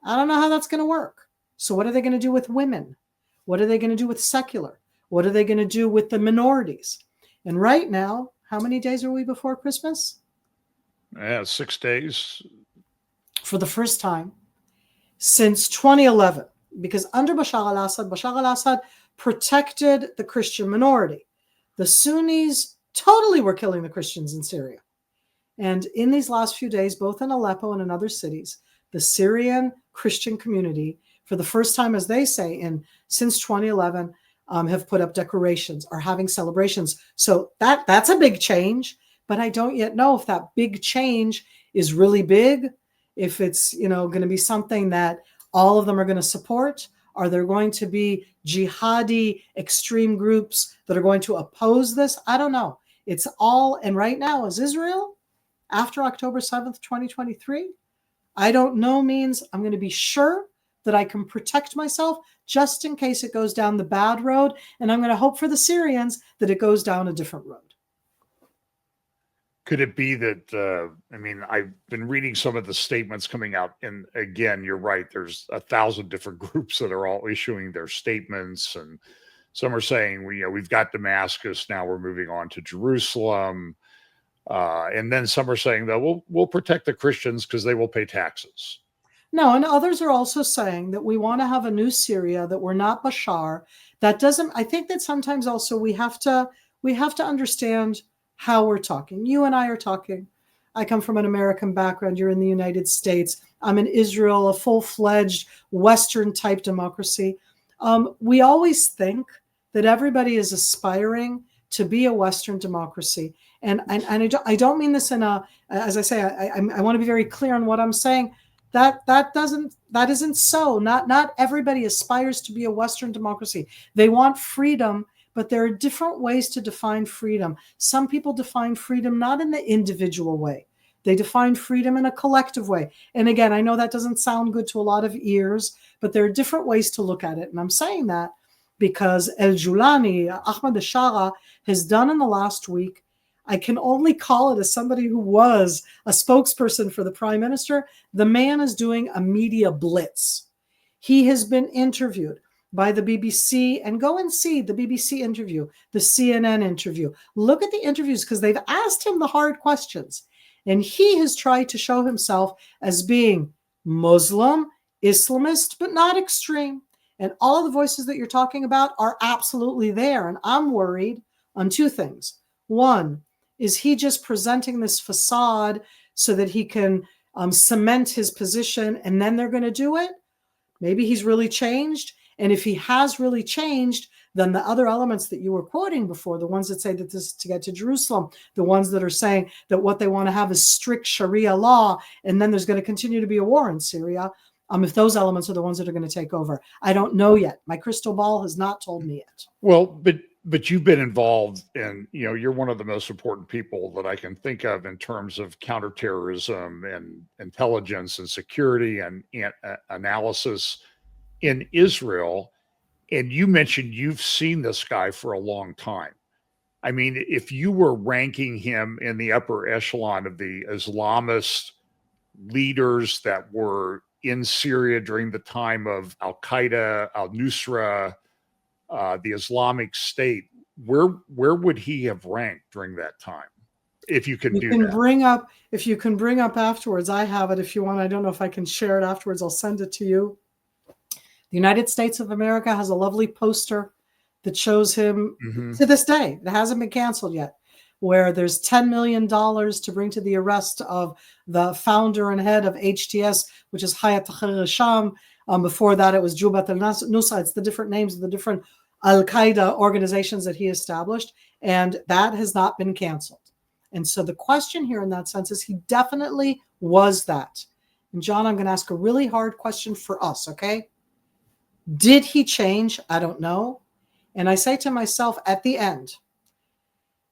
I don't know how that's going to work. So what are they going to do with women? What are they going to do with secular? What are they going to do with the minorities? And right now, how many days are we before Christmas? 6 days. For the first time since 2011, because under Bashar al-Assad protected the Christian minority. The Sunnis totally were killing the Christians in Syria. And in these last few days, both in Aleppo and in other cities, the Syrian Christian community, for the first time, as they say, since 2011, have put up decorations, are having celebrations. So that's a big change, but I don't yet know if that big change is really big, if it's going to be something that all of them are going to support. Are there going to be jihadi extreme groups that are going to oppose this? I don't know. It's all, and right now as Israel, after October 7th, 2023, I don't know means I'm going to be sure that I can protect myself just in case it goes down the bad road. And I'm going to hope for the Syrians that it goes down a different road. Could it be that, I've been reading some of the statements coming out, and again, you're right, there's 1,000 different groups that are all issuing their statements, and some are saying, we've got Damascus, now we're moving on to Jerusalem, and then some are saying that we'll protect the Christians because they will pay taxes. No, and others are also saying that we want to have a new Syria, that we're not Bashar. That doesn't, I think that sometimes also we have to understand how we're talking. You and I are talking. I come from an American background. You're in the United States. I'm in Israel, a full-fledged Western type democracy. We always think that everybody is aspiring to be a Western democracy. And I don't mean this in a, as I say, I want to be very clear on what I'm saying. That isn't so. Not everybody aspires to be a Western democracy. They want freedom, but there are different ways to define freedom. Some people define freedom not in the individual way. They define freedom in a collective way. And again, I know that doesn't sound good to a lot of ears, but there are different ways to look at it. And I'm saying that because El-Jolani, Ahmed al-Shara, has done in the last week I can only call it as somebody who was a spokesperson for the prime minister. The man is doing a media blitz. He has been interviewed by the BBC, and go and see the BBC interview, the CNN interview. Look at the interviews because they've asked him the hard questions. And he has tried to show himself as being Muslim, Islamist, but not extreme. And all of the voices that you're talking about are absolutely there. And I'm worried on two things. One, is he just presenting this facade so that he can cement his position and then they're going to do it? Maybe he's really changed. And if he has really changed, then the other elements that you were quoting before, the ones that say that this is to get to Jerusalem, the ones that are saying that what they want to have is strict Sharia law, and then there's going to continue to be a war in Syria, if those elements are the ones that are going to take over. I don't know yet. My crystal ball has not told me yet. Well, but you've been involved in, you're one of the most important people that I can think of in terms of counterterrorism and intelligence and security and analysis in Israel. And you mentioned you've seen this guy for a long time. I mean, if you were ranking him in the upper echelon of the Islamist leaders that were in Syria during the time of Al-Qaeda, Al-Nusra, the Islamic State, where would he have ranked during that time? If you can do that. If you can bring up afterwards, I have it if you want. I don't know if I can share it afterwards. I'll send it to you. The United States of America has a lovely poster that shows him to this day. It hasn't been canceled yet, where there's $10 million to bring to the arrest of the founder and head of HTS, which is Hayat Tahrir al-Sham. Before that, it was Jubhat al-Nusra. It's the different names of the different Al-Qaeda organizations that he established, and that has not been canceled. And so the question here in that sense is he definitely was that. And John, I'm going to ask a really hard question for us, okay? Did he change? I don't know. And I say to myself at the end,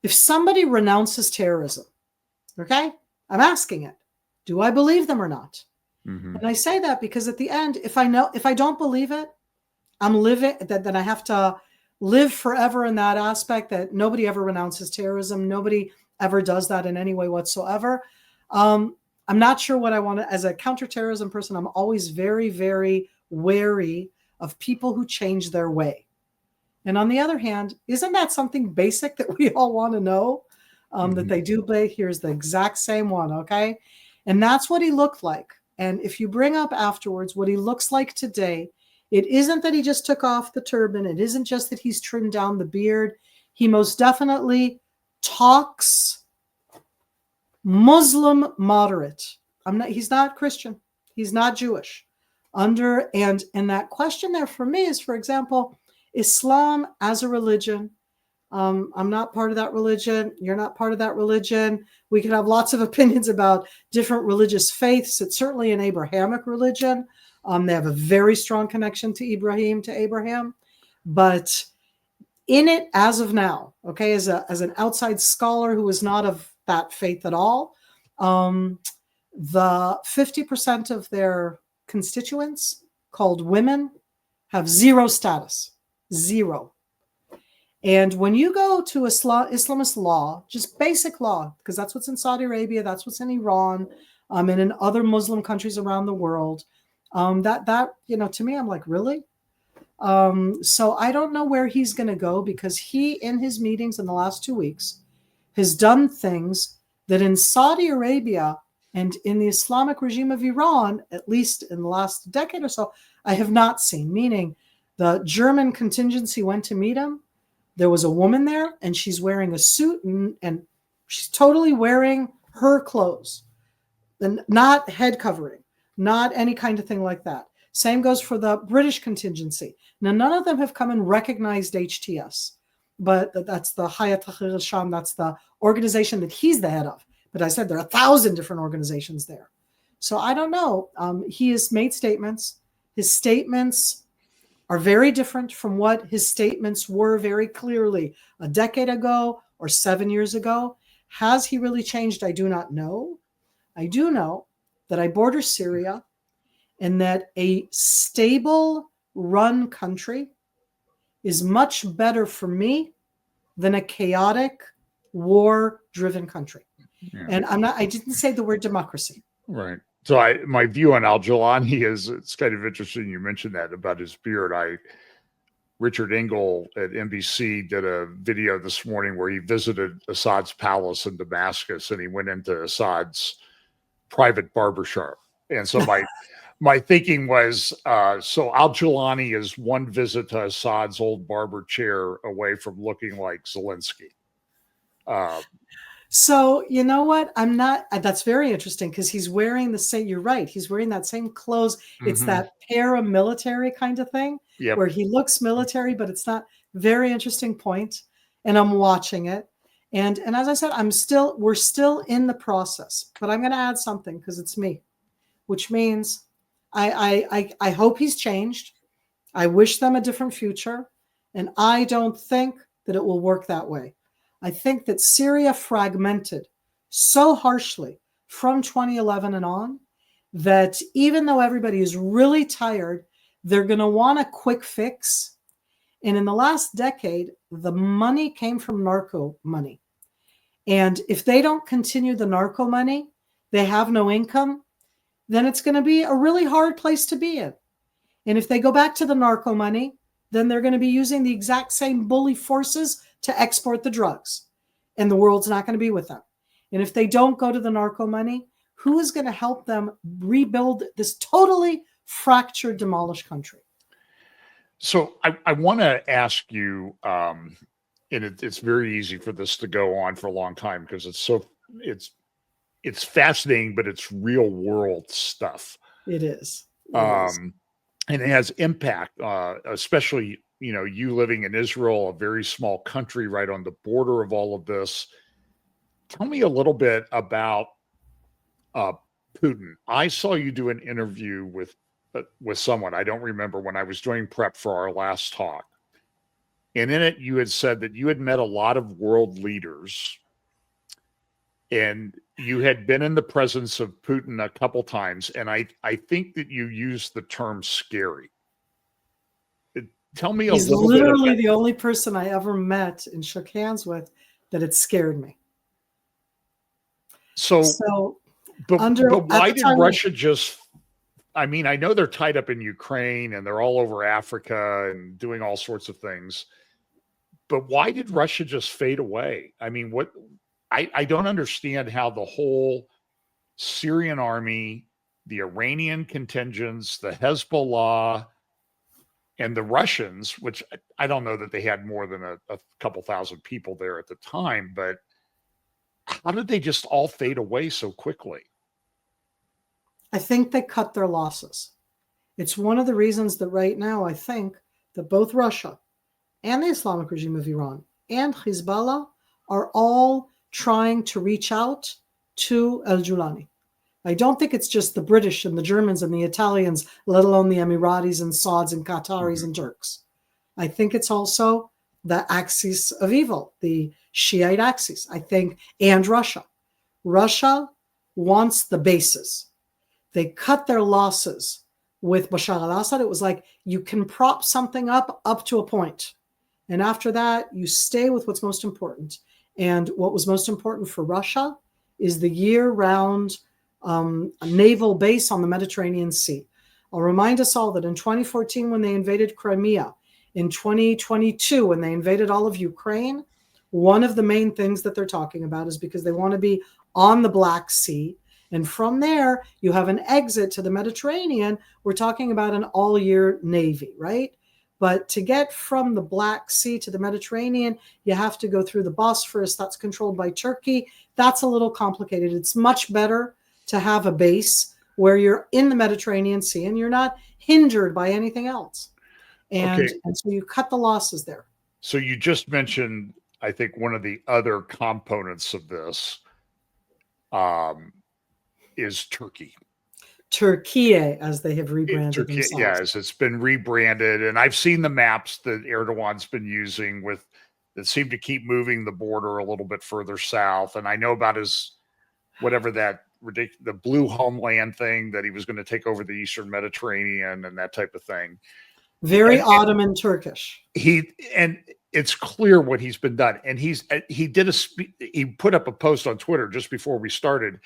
if somebody renounces terrorism, okay, I'm asking it, do I believe them or not? And I say that because at the end, if I don't believe it, I'm living, then I have to live forever in that aspect that nobody ever renounces terrorism. Nobody ever does that in any way whatsoever. I'm not sure what I want to, as a counterterrorism person, I'm always very, very wary of people who change their way. And on the other hand, isn't that something basic that we all want to know? That they do play? Here's the exact same one, okay? And that's what he looked like. And if you bring up afterwards what he looks like today, it isn't that he just took off the turban. It isn't just that he's trimmed down the beard. He most definitely talks Muslim moderate. He's not Christian. He's not Jewish. And that question there for me is, for example, Islam as a religion. I'm not part of that religion. You're not part of that religion. We can have lots of opinions about different religious faiths. It's certainly an Abrahamic religion. They have a very strong connection to Abraham. But in it, as of now, okay, as an outside scholar who is not of that faith at all, the 50% of their constituents, called women, have zero status. Zero. And when you go to Islamist law, just basic law, because that's what's in Saudi Arabia, that's what's in Iran, and in other Muslim countries around the world, that to me, I'm like, really? So I don't know where he's going to go, because he, in his meetings in the last 2 weeks, has done things that in Saudi Arabia and in the Islamic regime of Iran, at least in the last decade or so, I have not seen. Meaning, the German contingency went to meet him. There was a woman there, and she's wearing a suit, and she's totally wearing her clothes, and not head covering, not any kind of thing like that. Same goes for the British contingency. Now, none of them have come and recognized HTS, but that's the Hayat Tahrir al-Sham. That's the organization that he's the head of. But I said there are 1,000 different organizations there. So I don't know. He has made statements. His statements are very different from what his statements were very clearly a decade ago or 7 years ago. Has he really changed? I do not know. I do know that I border Syria, and that a stable run country is much better for me than a chaotic war-driven country. Yeah. And I didn't say the word democracy. Right. So my view on al-Jilani is, it's kind of interesting you mentioned that about his beard. Richard Engel at NBC did a video this morning where he visited Assad's palace in Damascus, and he went into Assad's private barbershop. And so my thinking was, so al-Jilani is one visit to Assad's old barber chair away from looking like Zelensky. So you know what? That's very interesting, because he's wearing the same, you're right. He's wearing that same clothes. It's that paramilitary kind of thing where he looks military, but it's not. Very interesting point. And I'm watching it. And as I said, we're still in the process, but I'm going to add something because it's me, which means I hope he's changed. I wish them a different future. And I don't think that it will work that way. I think that Syria fragmented so harshly from 2011 and on that even though everybody is really tired, they're going to want a quick fix. And in the last decade, the money came from narco money. And if they don't continue the narco money, they have no income, then it's going to be a really hard place to be in. And if they go back to the narco money, then they're going to be using the exact same bully forces to export the drugs. And the world's not going to be with them. And if they don't go to the narco money, who is going to help them rebuild this totally fractured, demolished country? So I want to ask you, and it's very easy for this to go on for a long time because it's fascinating, but it's real world stuff. It is. And it has impact, especially, you living in Israel, a very small country right on the border of all of this. Tell me a little bit about Putin. I saw you do an interview with someone, I don't remember, when I was doing prep for our last talk. And in it, you had said that you had met a lot of world leaders and you had been in the presence of Putin a couple times. And I think that you used the term scary. Tell me a little bit. He's literally the only person I ever met and shook hands with that it scared me. But why did Russia just, I know they're tied up in Ukraine and they're all over Africa and doing all sorts of things, but why did Russia just fade away? I don't understand how the whole Syrian army, the Iranian contingents, the Hezbollah, and the Russians, which I don't know that they had more than a couple thousand people there at the time, but how did they just all fade away so quickly? I think they cut their losses. It's one of the reasons that right now I think that both Russia and the Islamic regime of Iran and Hezbollah are all trying to reach out to al-Jilani. I don't think it's just the British and the Germans and the Italians, let alone the Emiratis and Sauds and Qataris and Turks. I think it's also the axis of evil, the Shiite axis, I think, and Russia. Russia wants the bases. They cut their losses with Bashar al-Assad. It was like you can prop something up to a point. And after that, you stay with what's most important. And what was most important for Russia is the year-round naval base on the Mediterranean Sea. I'll remind us all that in 2014, when they invaded Crimea, in 2022, when they invaded all of Ukraine, one of the main things that they're talking about is because they want to be on the Black Sea. And from there, you have an exit to the Mediterranean. We're talking about an all-year Navy, right? But to get from the Black Sea to the Mediterranean, you have to go through the Bosphorus. That's controlled by Turkey. That's a little complicated. It's much better to have a base where you're in the Mediterranean Sea and you're not hindered by anything else. And so you cut the losses there. So you just mentioned, I think, one of the other components of this is Turkey. Turkey, as they have rebranded themselves. Yes, it's been rebranded. And I've seen the maps that Erdogan's been using that seem to keep moving the border a little bit further south. And I know about his, whatever that the blue homeland thing, that he was going to take over the Eastern Mediterranean and that type of thing. Very Ottoman Turkish. it's clear what he's been done. And he put up a post on Twitter just before we started.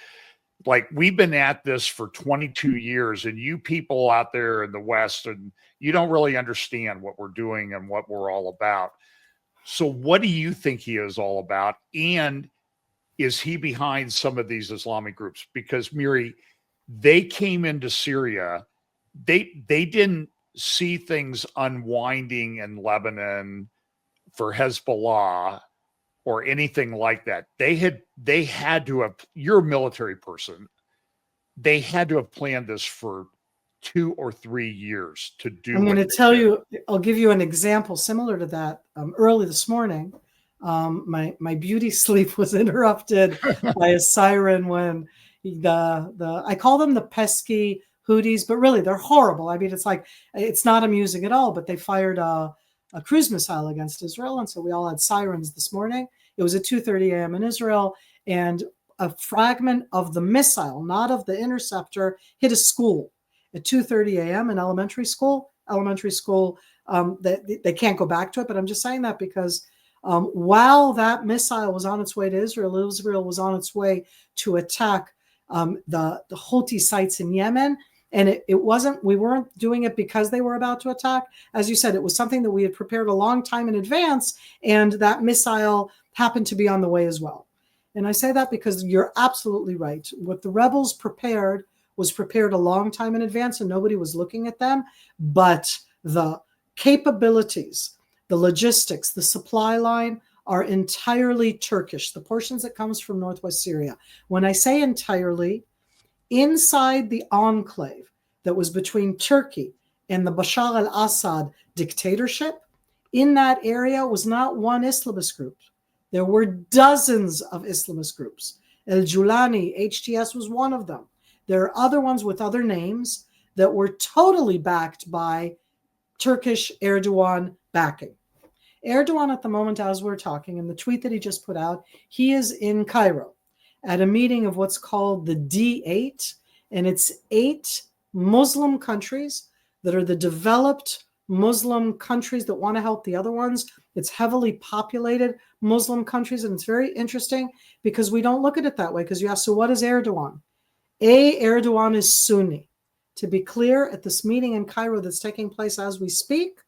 Like, we've been at this for 22 years, and you people out there in the West, and you don't really understand what we're doing and what we're all about. So what do you think he is all about? And is he behind some of these Islamic groups? Because, Miri, they came into Syria. They didn't see things unwinding in Lebanon for Hezbollah or anything like that. They had to have, you're a military person. They had to have planned this for 2 or 3 years to do. I'm going to tell you, I'll give you an example similar to that. Early this morning, my beauty sleep was interrupted by a siren when I call them the pesky Houthis, but really they're horrible. I mean, it's not amusing at all, but they fired a cruise missile against Israel. And so we all had sirens this morning. It was at 2:30 a.m. in Israel, and a fragment of the missile, not of the interceptor, hit a school at 2:30 a.m. in elementary school. They can't go back to it, but I'm just saying that because while that missile was on its way to Israel, Israel was on its way to attack the Houthi sites in Yemen. And we weren't doing it because they were about to attack. As you said, it was something that we had prepared a long time in advance, and that missile happened to be on the way as well. And I say that because you're absolutely right. What the rebels prepared was prepared a long time in advance, and nobody was looking at them. But the capabilities, the logistics, the supply line are entirely Turkish, the portions that comes from northwest Syria. When I say entirely, inside the enclave that was between Turkey and the Bashar al-Assad dictatorship, in that area was not one Islamist group. There were dozens of Islamist groups. El-Julani, HTS was one of them. There are other ones with other names that were totally backed by Turkish Erdogan backing. Erdogan at the moment, as we're talking, in the tweet that he just put out, he is in Cairo at a meeting of what's called the D8, and it's 8 Muslim countries that are the developed Muslim countries that want to help the other ones. It's heavily populated Muslim countries, and it's very interesting because we don't look at it that way, because you ask, so what is Erdogan? Erdogan is Sunni. To be clear, at this meeting in Cairo that's taking place as we speak,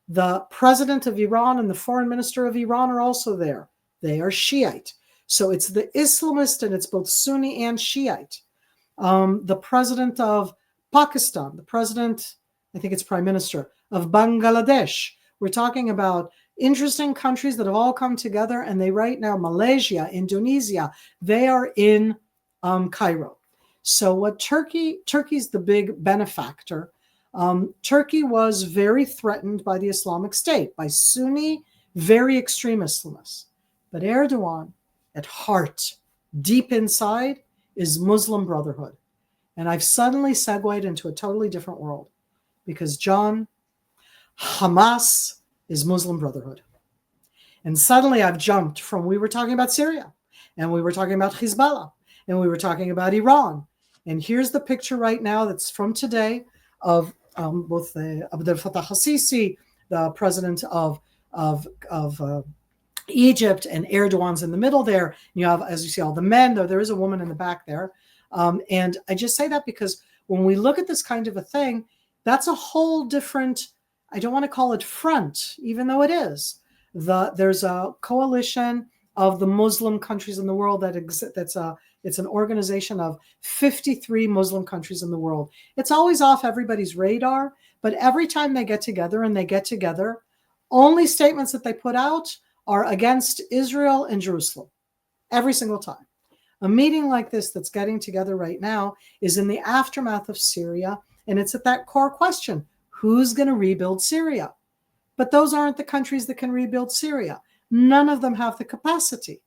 the president of Iran and the foreign minister of Iran are also there. They are Shiite. So it's the Islamist, and it's both Sunni and Shiite. The president of Pakistan, the president, I think it's prime minister, of Bangladesh. We're talking about interesting countries that have all come together, and they right now, Malaysia, Indonesia, they are in Cairo. So what Turkey's the big benefactor. Turkey was very threatened by the Islamic State, by Sunni, very extreme Islamists. But Erdogan, at heart, deep inside, is Muslim Brotherhood. And I've suddenly segued into a totally different world because, John, Hamas is Muslim Brotherhood. And suddenly I've jumped from, we were talking about Syria, and we were talking about Hezbollah, and we were talking about Iran. And here's the picture right now that's from today of both Abdel Fattah al-Sisi, the president of Egypt, and Erdogan's in the middle there. You have, as you see, all the men, though there is a woman in the back there. And I just say that because when we look at this kind of a thing, that's a whole different, I don't want to call it front, even though it is. There's a coalition of the Muslim countries in the world it's an organization of 53 Muslim countries in the world. It's always off everybody's radar, but every time they get together, only statements that they put out are against Israel and Jerusalem, every single time. A meeting like this that's getting together right now is in the aftermath of Syria, and it's at that core question, who's going to rebuild Syria? But those aren't the countries that can rebuild Syria. None of them have the capacity.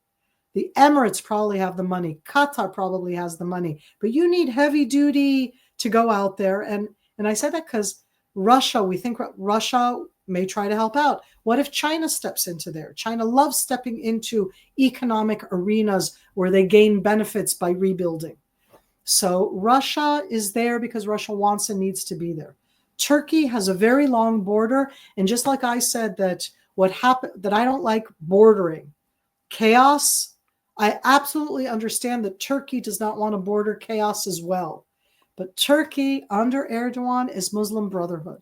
The Emirates probably have the money. Qatar probably has the money. But you need heavy duty to go out there. And I say that because Russia, we think Russia may try to help out. What if China steps into there? China loves stepping into economic arenas where they gain benefits by rebuilding. So Russia is there because Russia wants and needs to be there. Turkey has a very long border. And just like I said that what happened, that I don't like bordering chaos. I absolutely understand that Turkey does not want to border chaos as well. But Turkey under Erdogan is Muslim Brotherhood.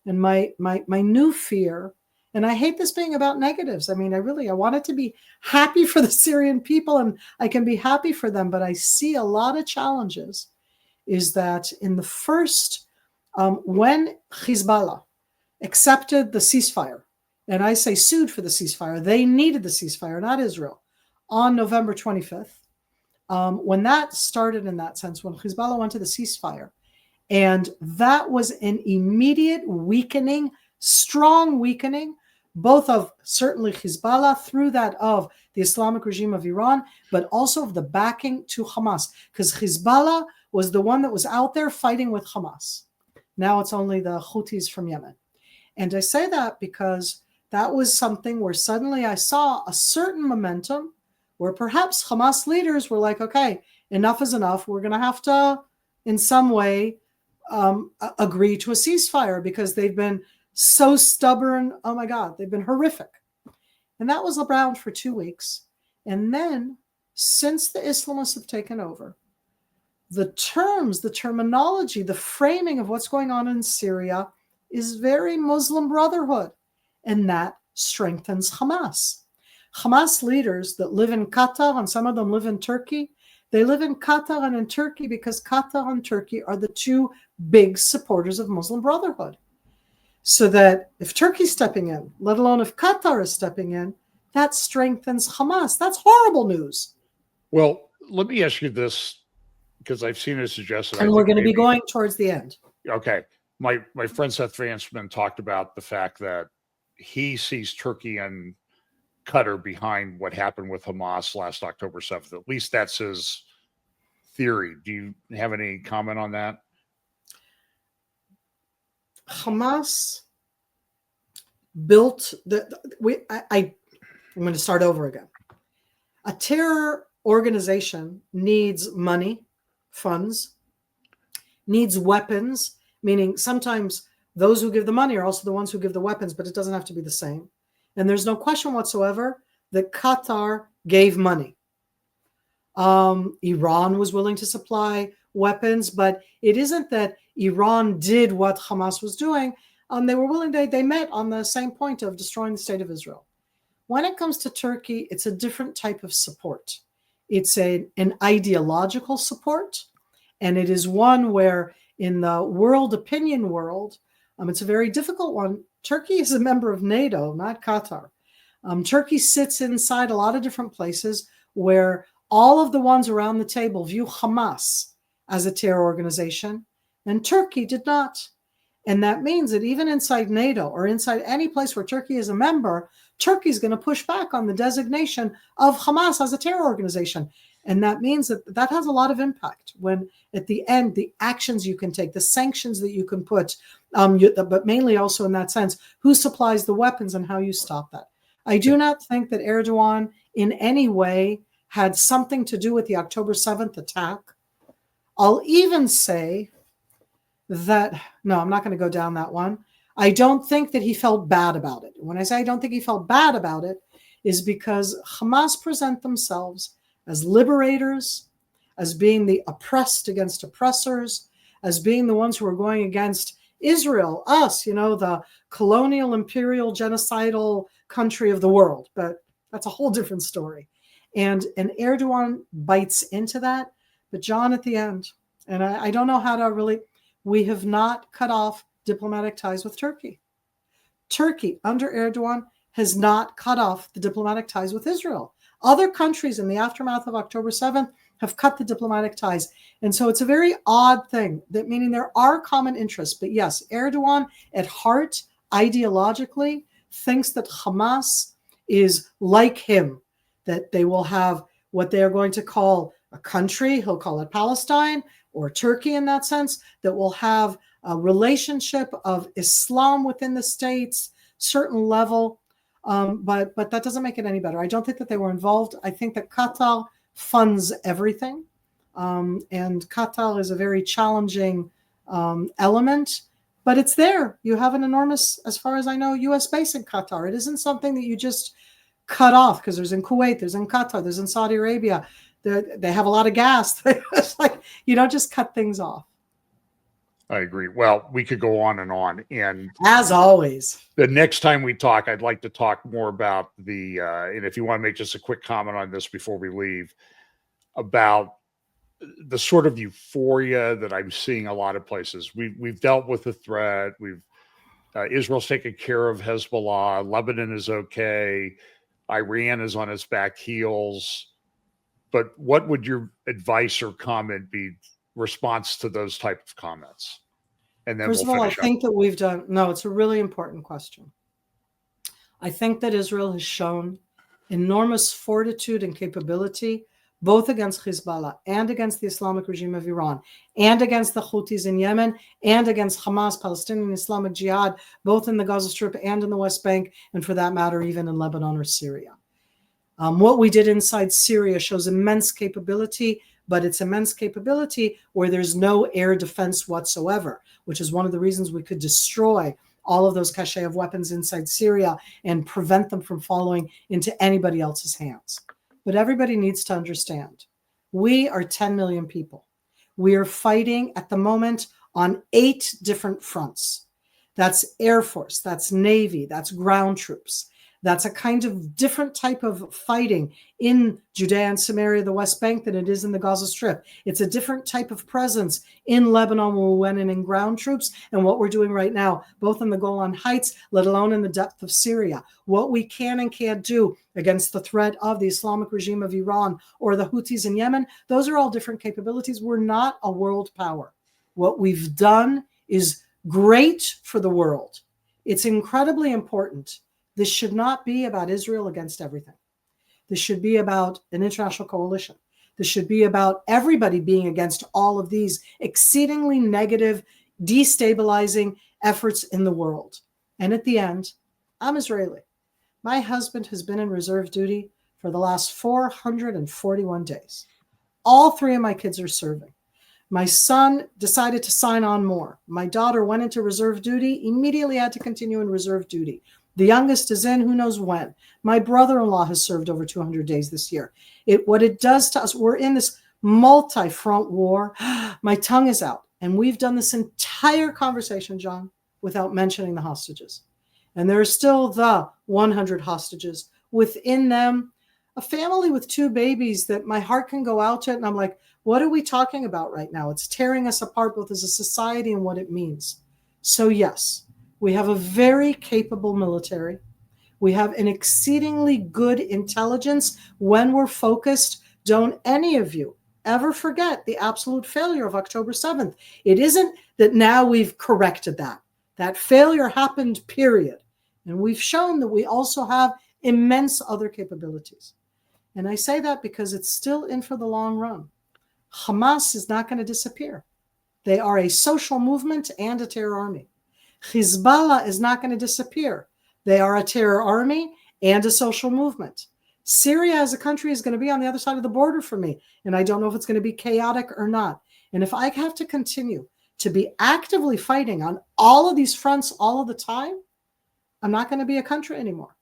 And my new fear, and I hate this being about negatives. I mean, I want it to be happy for the Syrian people, and I can be happy for them, but I see a lot of challenges, is that in the first, when Hezbollah accepted the ceasefire, and I say sued for the ceasefire, they needed the ceasefire, not Israel, on November 25th, when that started in that sense, when Hezbollah went to the ceasefire, and that was an immediate weakening, strong weakening, both of certainly Hezbollah, through that of the Islamic regime of Iran, but also of the backing to Hamas, because Hezbollah was the one that was out there fighting with Hamas. Now it's only the Houthis from Yemen. And I say that because that was something where suddenly I saw a certain momentum where perhaps Hamas leaders were like, okay, enough is enough. We're going to have to, in some way, agree to a ceasefire because they've been so stubborn. Oh my God, they've been horrific. And that was around for 2 weeks. And then, since the Islamists have taken over, the terms, the terminology, the framing of what's going on in Syria is very Muslim Brotherhood. And that strengthens Hamas. Hamas leaders that live in Qatar, and some of them live in Turkey, they live in Qatar and in Turkey because Qatar and Turkey are the two big supporters of Muslim Brotherhood. So that if Turkey's stepping in, let alone if Qatar is stepping in, that strengthens Hamas. That's horrible news. Well, let me ask you this, because I've seen it suggested. And we're going to be going towards the end. Okay. My friend Seth Vansman talked about the fact that he sees Turkey and Qatar behind what happened with Hamas last October 7th. At least that's his theory. Do you have any comment on that? Hamas built I'm going to start over again. A terror organization needs money, funds, needs weapons, meaning sometimes those who give the money are also the ones who give the weapons, but it doesn't have to be the same. And there's no question whatsoever that Qatar gave money. Iran was willing to supply weapons, but it isn't that Iran did what Hamas was doing. They were willing, they met on the same point of destroying the state of Israel. When it comes to Turkey, it's a different type of support. It's an ideological support, and it is one where in the world opinion world, it's a very difficult one. Turkey is a member of NATO, not Qatar. Turkey sits inside a lot of different places where all of the ones around the table view Hamas as a terror organization, and Turkey did not. And that means that even inside NATO or inside any place where Turkey is a member, Turkey is going to push back on the designation of Hamas as a terror organization. And that means that has a lot of impact when at the end, the actions you can take, the sanctions that you can put, but mainly also in that sense, who supplies the weapons and how you stop that. I do not think that Erdogan in any way had something to do with the October 7th attack. I'll even say that, no, I'm not going to go down that one. I don't think that he felt bad about it. When I say I don't think he felt bad about it, is because Hamas present themselves as liberators, as being the oppressed against oppressors, as being the ones who are going against Israel, us, the colonial, imperial, genocidal country of the world. But that's a whole different story. And Erdogan bites into that. But John, at the end, and I don't know how to really, we have not cut off diplomatic ties with Turkey. Turkey, under Erdogan, has not cut off the diplomatic ties with Israel. Other countries in the aftermath of October 7th have cut the diplomatic ties. And so it's a very odd thing, that meaning there are common interests. But yes, Erdogan at heart, ideologically, thinks that Hamas is like him, that they will have what they are going to call a country, he'll call it Palestine, or Turkey in that sense, that will have a relationship of Islam within the states, certain level. But that doesn't make it any better. I don't think that they were involved. I think that Qatar funds everything. And Qatar is a very challenging element. But it's there. You have an enormous, as far as I know, U.S. base in Qatar. It isn't something that you just cut off, because there's in Kuwait, there's in Qatar, there's in Saudi Arabia. They have a lot of gas. It's like you don't just cut things off. I agree. Well, we could go on. And as always, the next time we talk, I'd like to talk more about and if you want to make just a quick comment on this before we leave, about the sort of euphoria that I'm seeing a lot of places. We've dealt with the threat. Israel's taken care of Hezbollah. Lebanon is okay. Iran is on its back heels. But what would your advice or comment be, response to those type of comments? And then first of all, I think that we've done, no, it's a really important question. I think that Israel has shown enormous fortitude and capability, both against Hezbollah and against the Islamic regime of Iran, and against the Houthis in Yemen, and against Hamas, Palestinian Islamic Jihad, both in the Gaza Strip and in the West Bank, and for that matter, even in Lebanon or Syria. What we did inside Syria shows immense capability, but it's immense capability where there's no air defense whatsoever, which is one of the reasons we could destroy all of those cache of weapons inside Syria and prevent them from falling into anybody else's hands. But everybody needs to understand, we are 10 million people. We are fighting at the moment on 8 different fronts. That's Air Force, that's Navy, that's ground troops. That's a kind of different type of fighting in Judea and Samaria, the West Bank, than it is in the Gaza Strip. It's a different type of presence in Lebanon where we went in ground troops, and what we're doing right now, both in the Golan Heights, let alone in the depth of Syria. What we can and can't do against the threat of the Islamic regime of Iran or the Houthis in Yemen, those are all different capabilities. We're not a world power. What we've done is great for the world. It's incredibly important. This should not be about Israel against everything. This should be about an international coalition. This should be about everybody being against all of these exceedingly negative, destabilizing efforts in the world. And at the end, I'm Israeli. My husband has been in reserve duty for the last 441 days. All 3 of my kids are serving. My son decided to sign on more. My daughter went into reserve duty, immediately had to continue in reserve duty. The youngest is in, who knows when. My brother-in-law has served over 200 days this year. What it does to us, we're in this multi-front war. My tongue is out. And we've done this entire conversation, John, without mentioning the hostages. And there are still the 100 hostages. Within them, a family with 2 babies that my heart can go out to. And I'm like, what are we talking about right now? It's tearing us apart both as a society and what it means. So yes, we have a very capable military. We have an exceedingly good intelligence when we're focused. Don't any of you ever forget the absolute failure of October 7th. It isn't that now we've corrected that. That failure happened, period. And we've shown that we also have immense other capabilities. And I say that because it's still in for the long run. Hamas is not going to disappear. They are a social movement and a terror army. Hezbollah is not going to disappear. They are a terror army and a social movement. Syria as a country is going to be on the other side of the border for me, and I don't know if it's going to be chaotic or not. And if I have to continue to be actively fighting on all of these fronts all of the time, I'm not going to be a country anymore.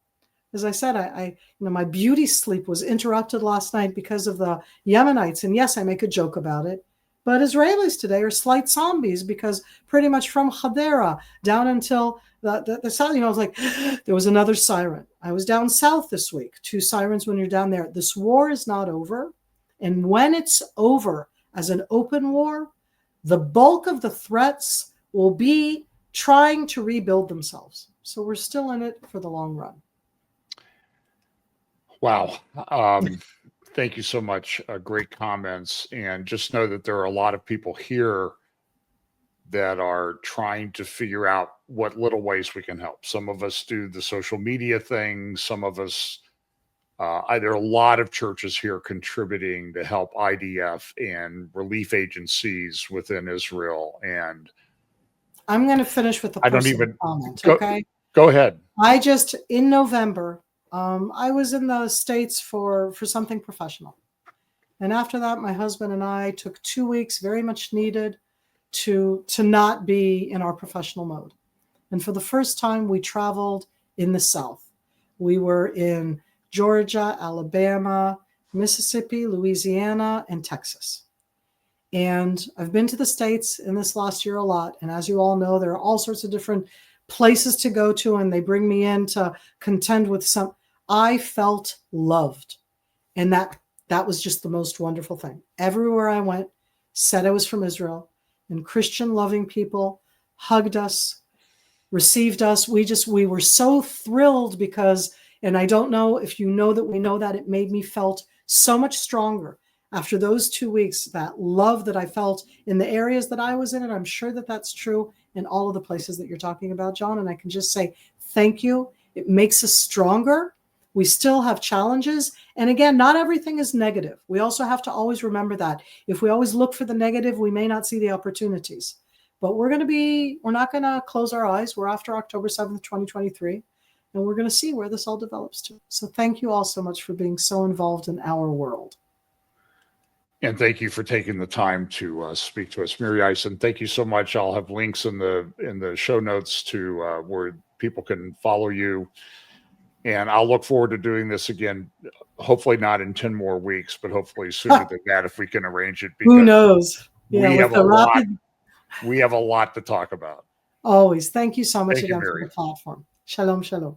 As I said, my beauty sleep was interrupted last night because of the Yemenites, and yes, I make a joke about it. But Israelis today are slight zombies because pretty much from Hadera down until the south, I was like, there was another siren. I was down south this week, 2 sirens when you're down there. This war is not over. And when it's over as an open war, the bulk of the threats will be trying to rebuild themselves. So we're still in it for the long run. Wow. Thank you so much. Great comments. And just know that there are a lot of people here that are trying to figure out what little ways we can help. Some of us do the social media thing. Some of us, there are a lot of churches here contributing to help IDF and relief agencies within Israel. And I'm going to finish with a personal comment. Okay. Go ahead. In November, I was in the States for something professional. And after that, my husband and I took 2 weeks, very much needed, to not be in our professional mode. And for the first time, we traveled in the South. We were in Georgia, Alabama, Mississippi, Louisiana, and Texas. And I've been to the States in this last year a lot. And as you all know, there are all sorts of different places to go to, and they bring me in to contend with some. I felt loved. And that was just the most wonderful thing. Everywhere I went, said I was from Israel, and Christian loving people hugged us, received us. We were so thrilled because, and I don't know if you know that we know that, it made me felt so much stronger after those 2 weeks, that love that I felt in the areas that I was in. And I'm sure that that's true in all of the places that you're talking about, John. And I can just say, thank you. It makes us stronger. We still have challenges. And again, not everything is negative. We also have to always remember that. If we always look for the negative, we may not see the opportunities. But we're not going to close our eyes. We're after October 7th, 2023, and we're going to see where this all develops to. So thank you all so much for being so involved in our world. And thank you for taking the time to speak to us, Miri Eisin. Thank you so much. I'll have links in the show notes to where people can follow you. And I'll look forward to doing this again, hopefully not in 10 more weeks, but hopefully sooner than that if we can arrange it. Because who knows? We have a lot to talk about. Always. Thank you so much again for the platform. Shalom, shalom.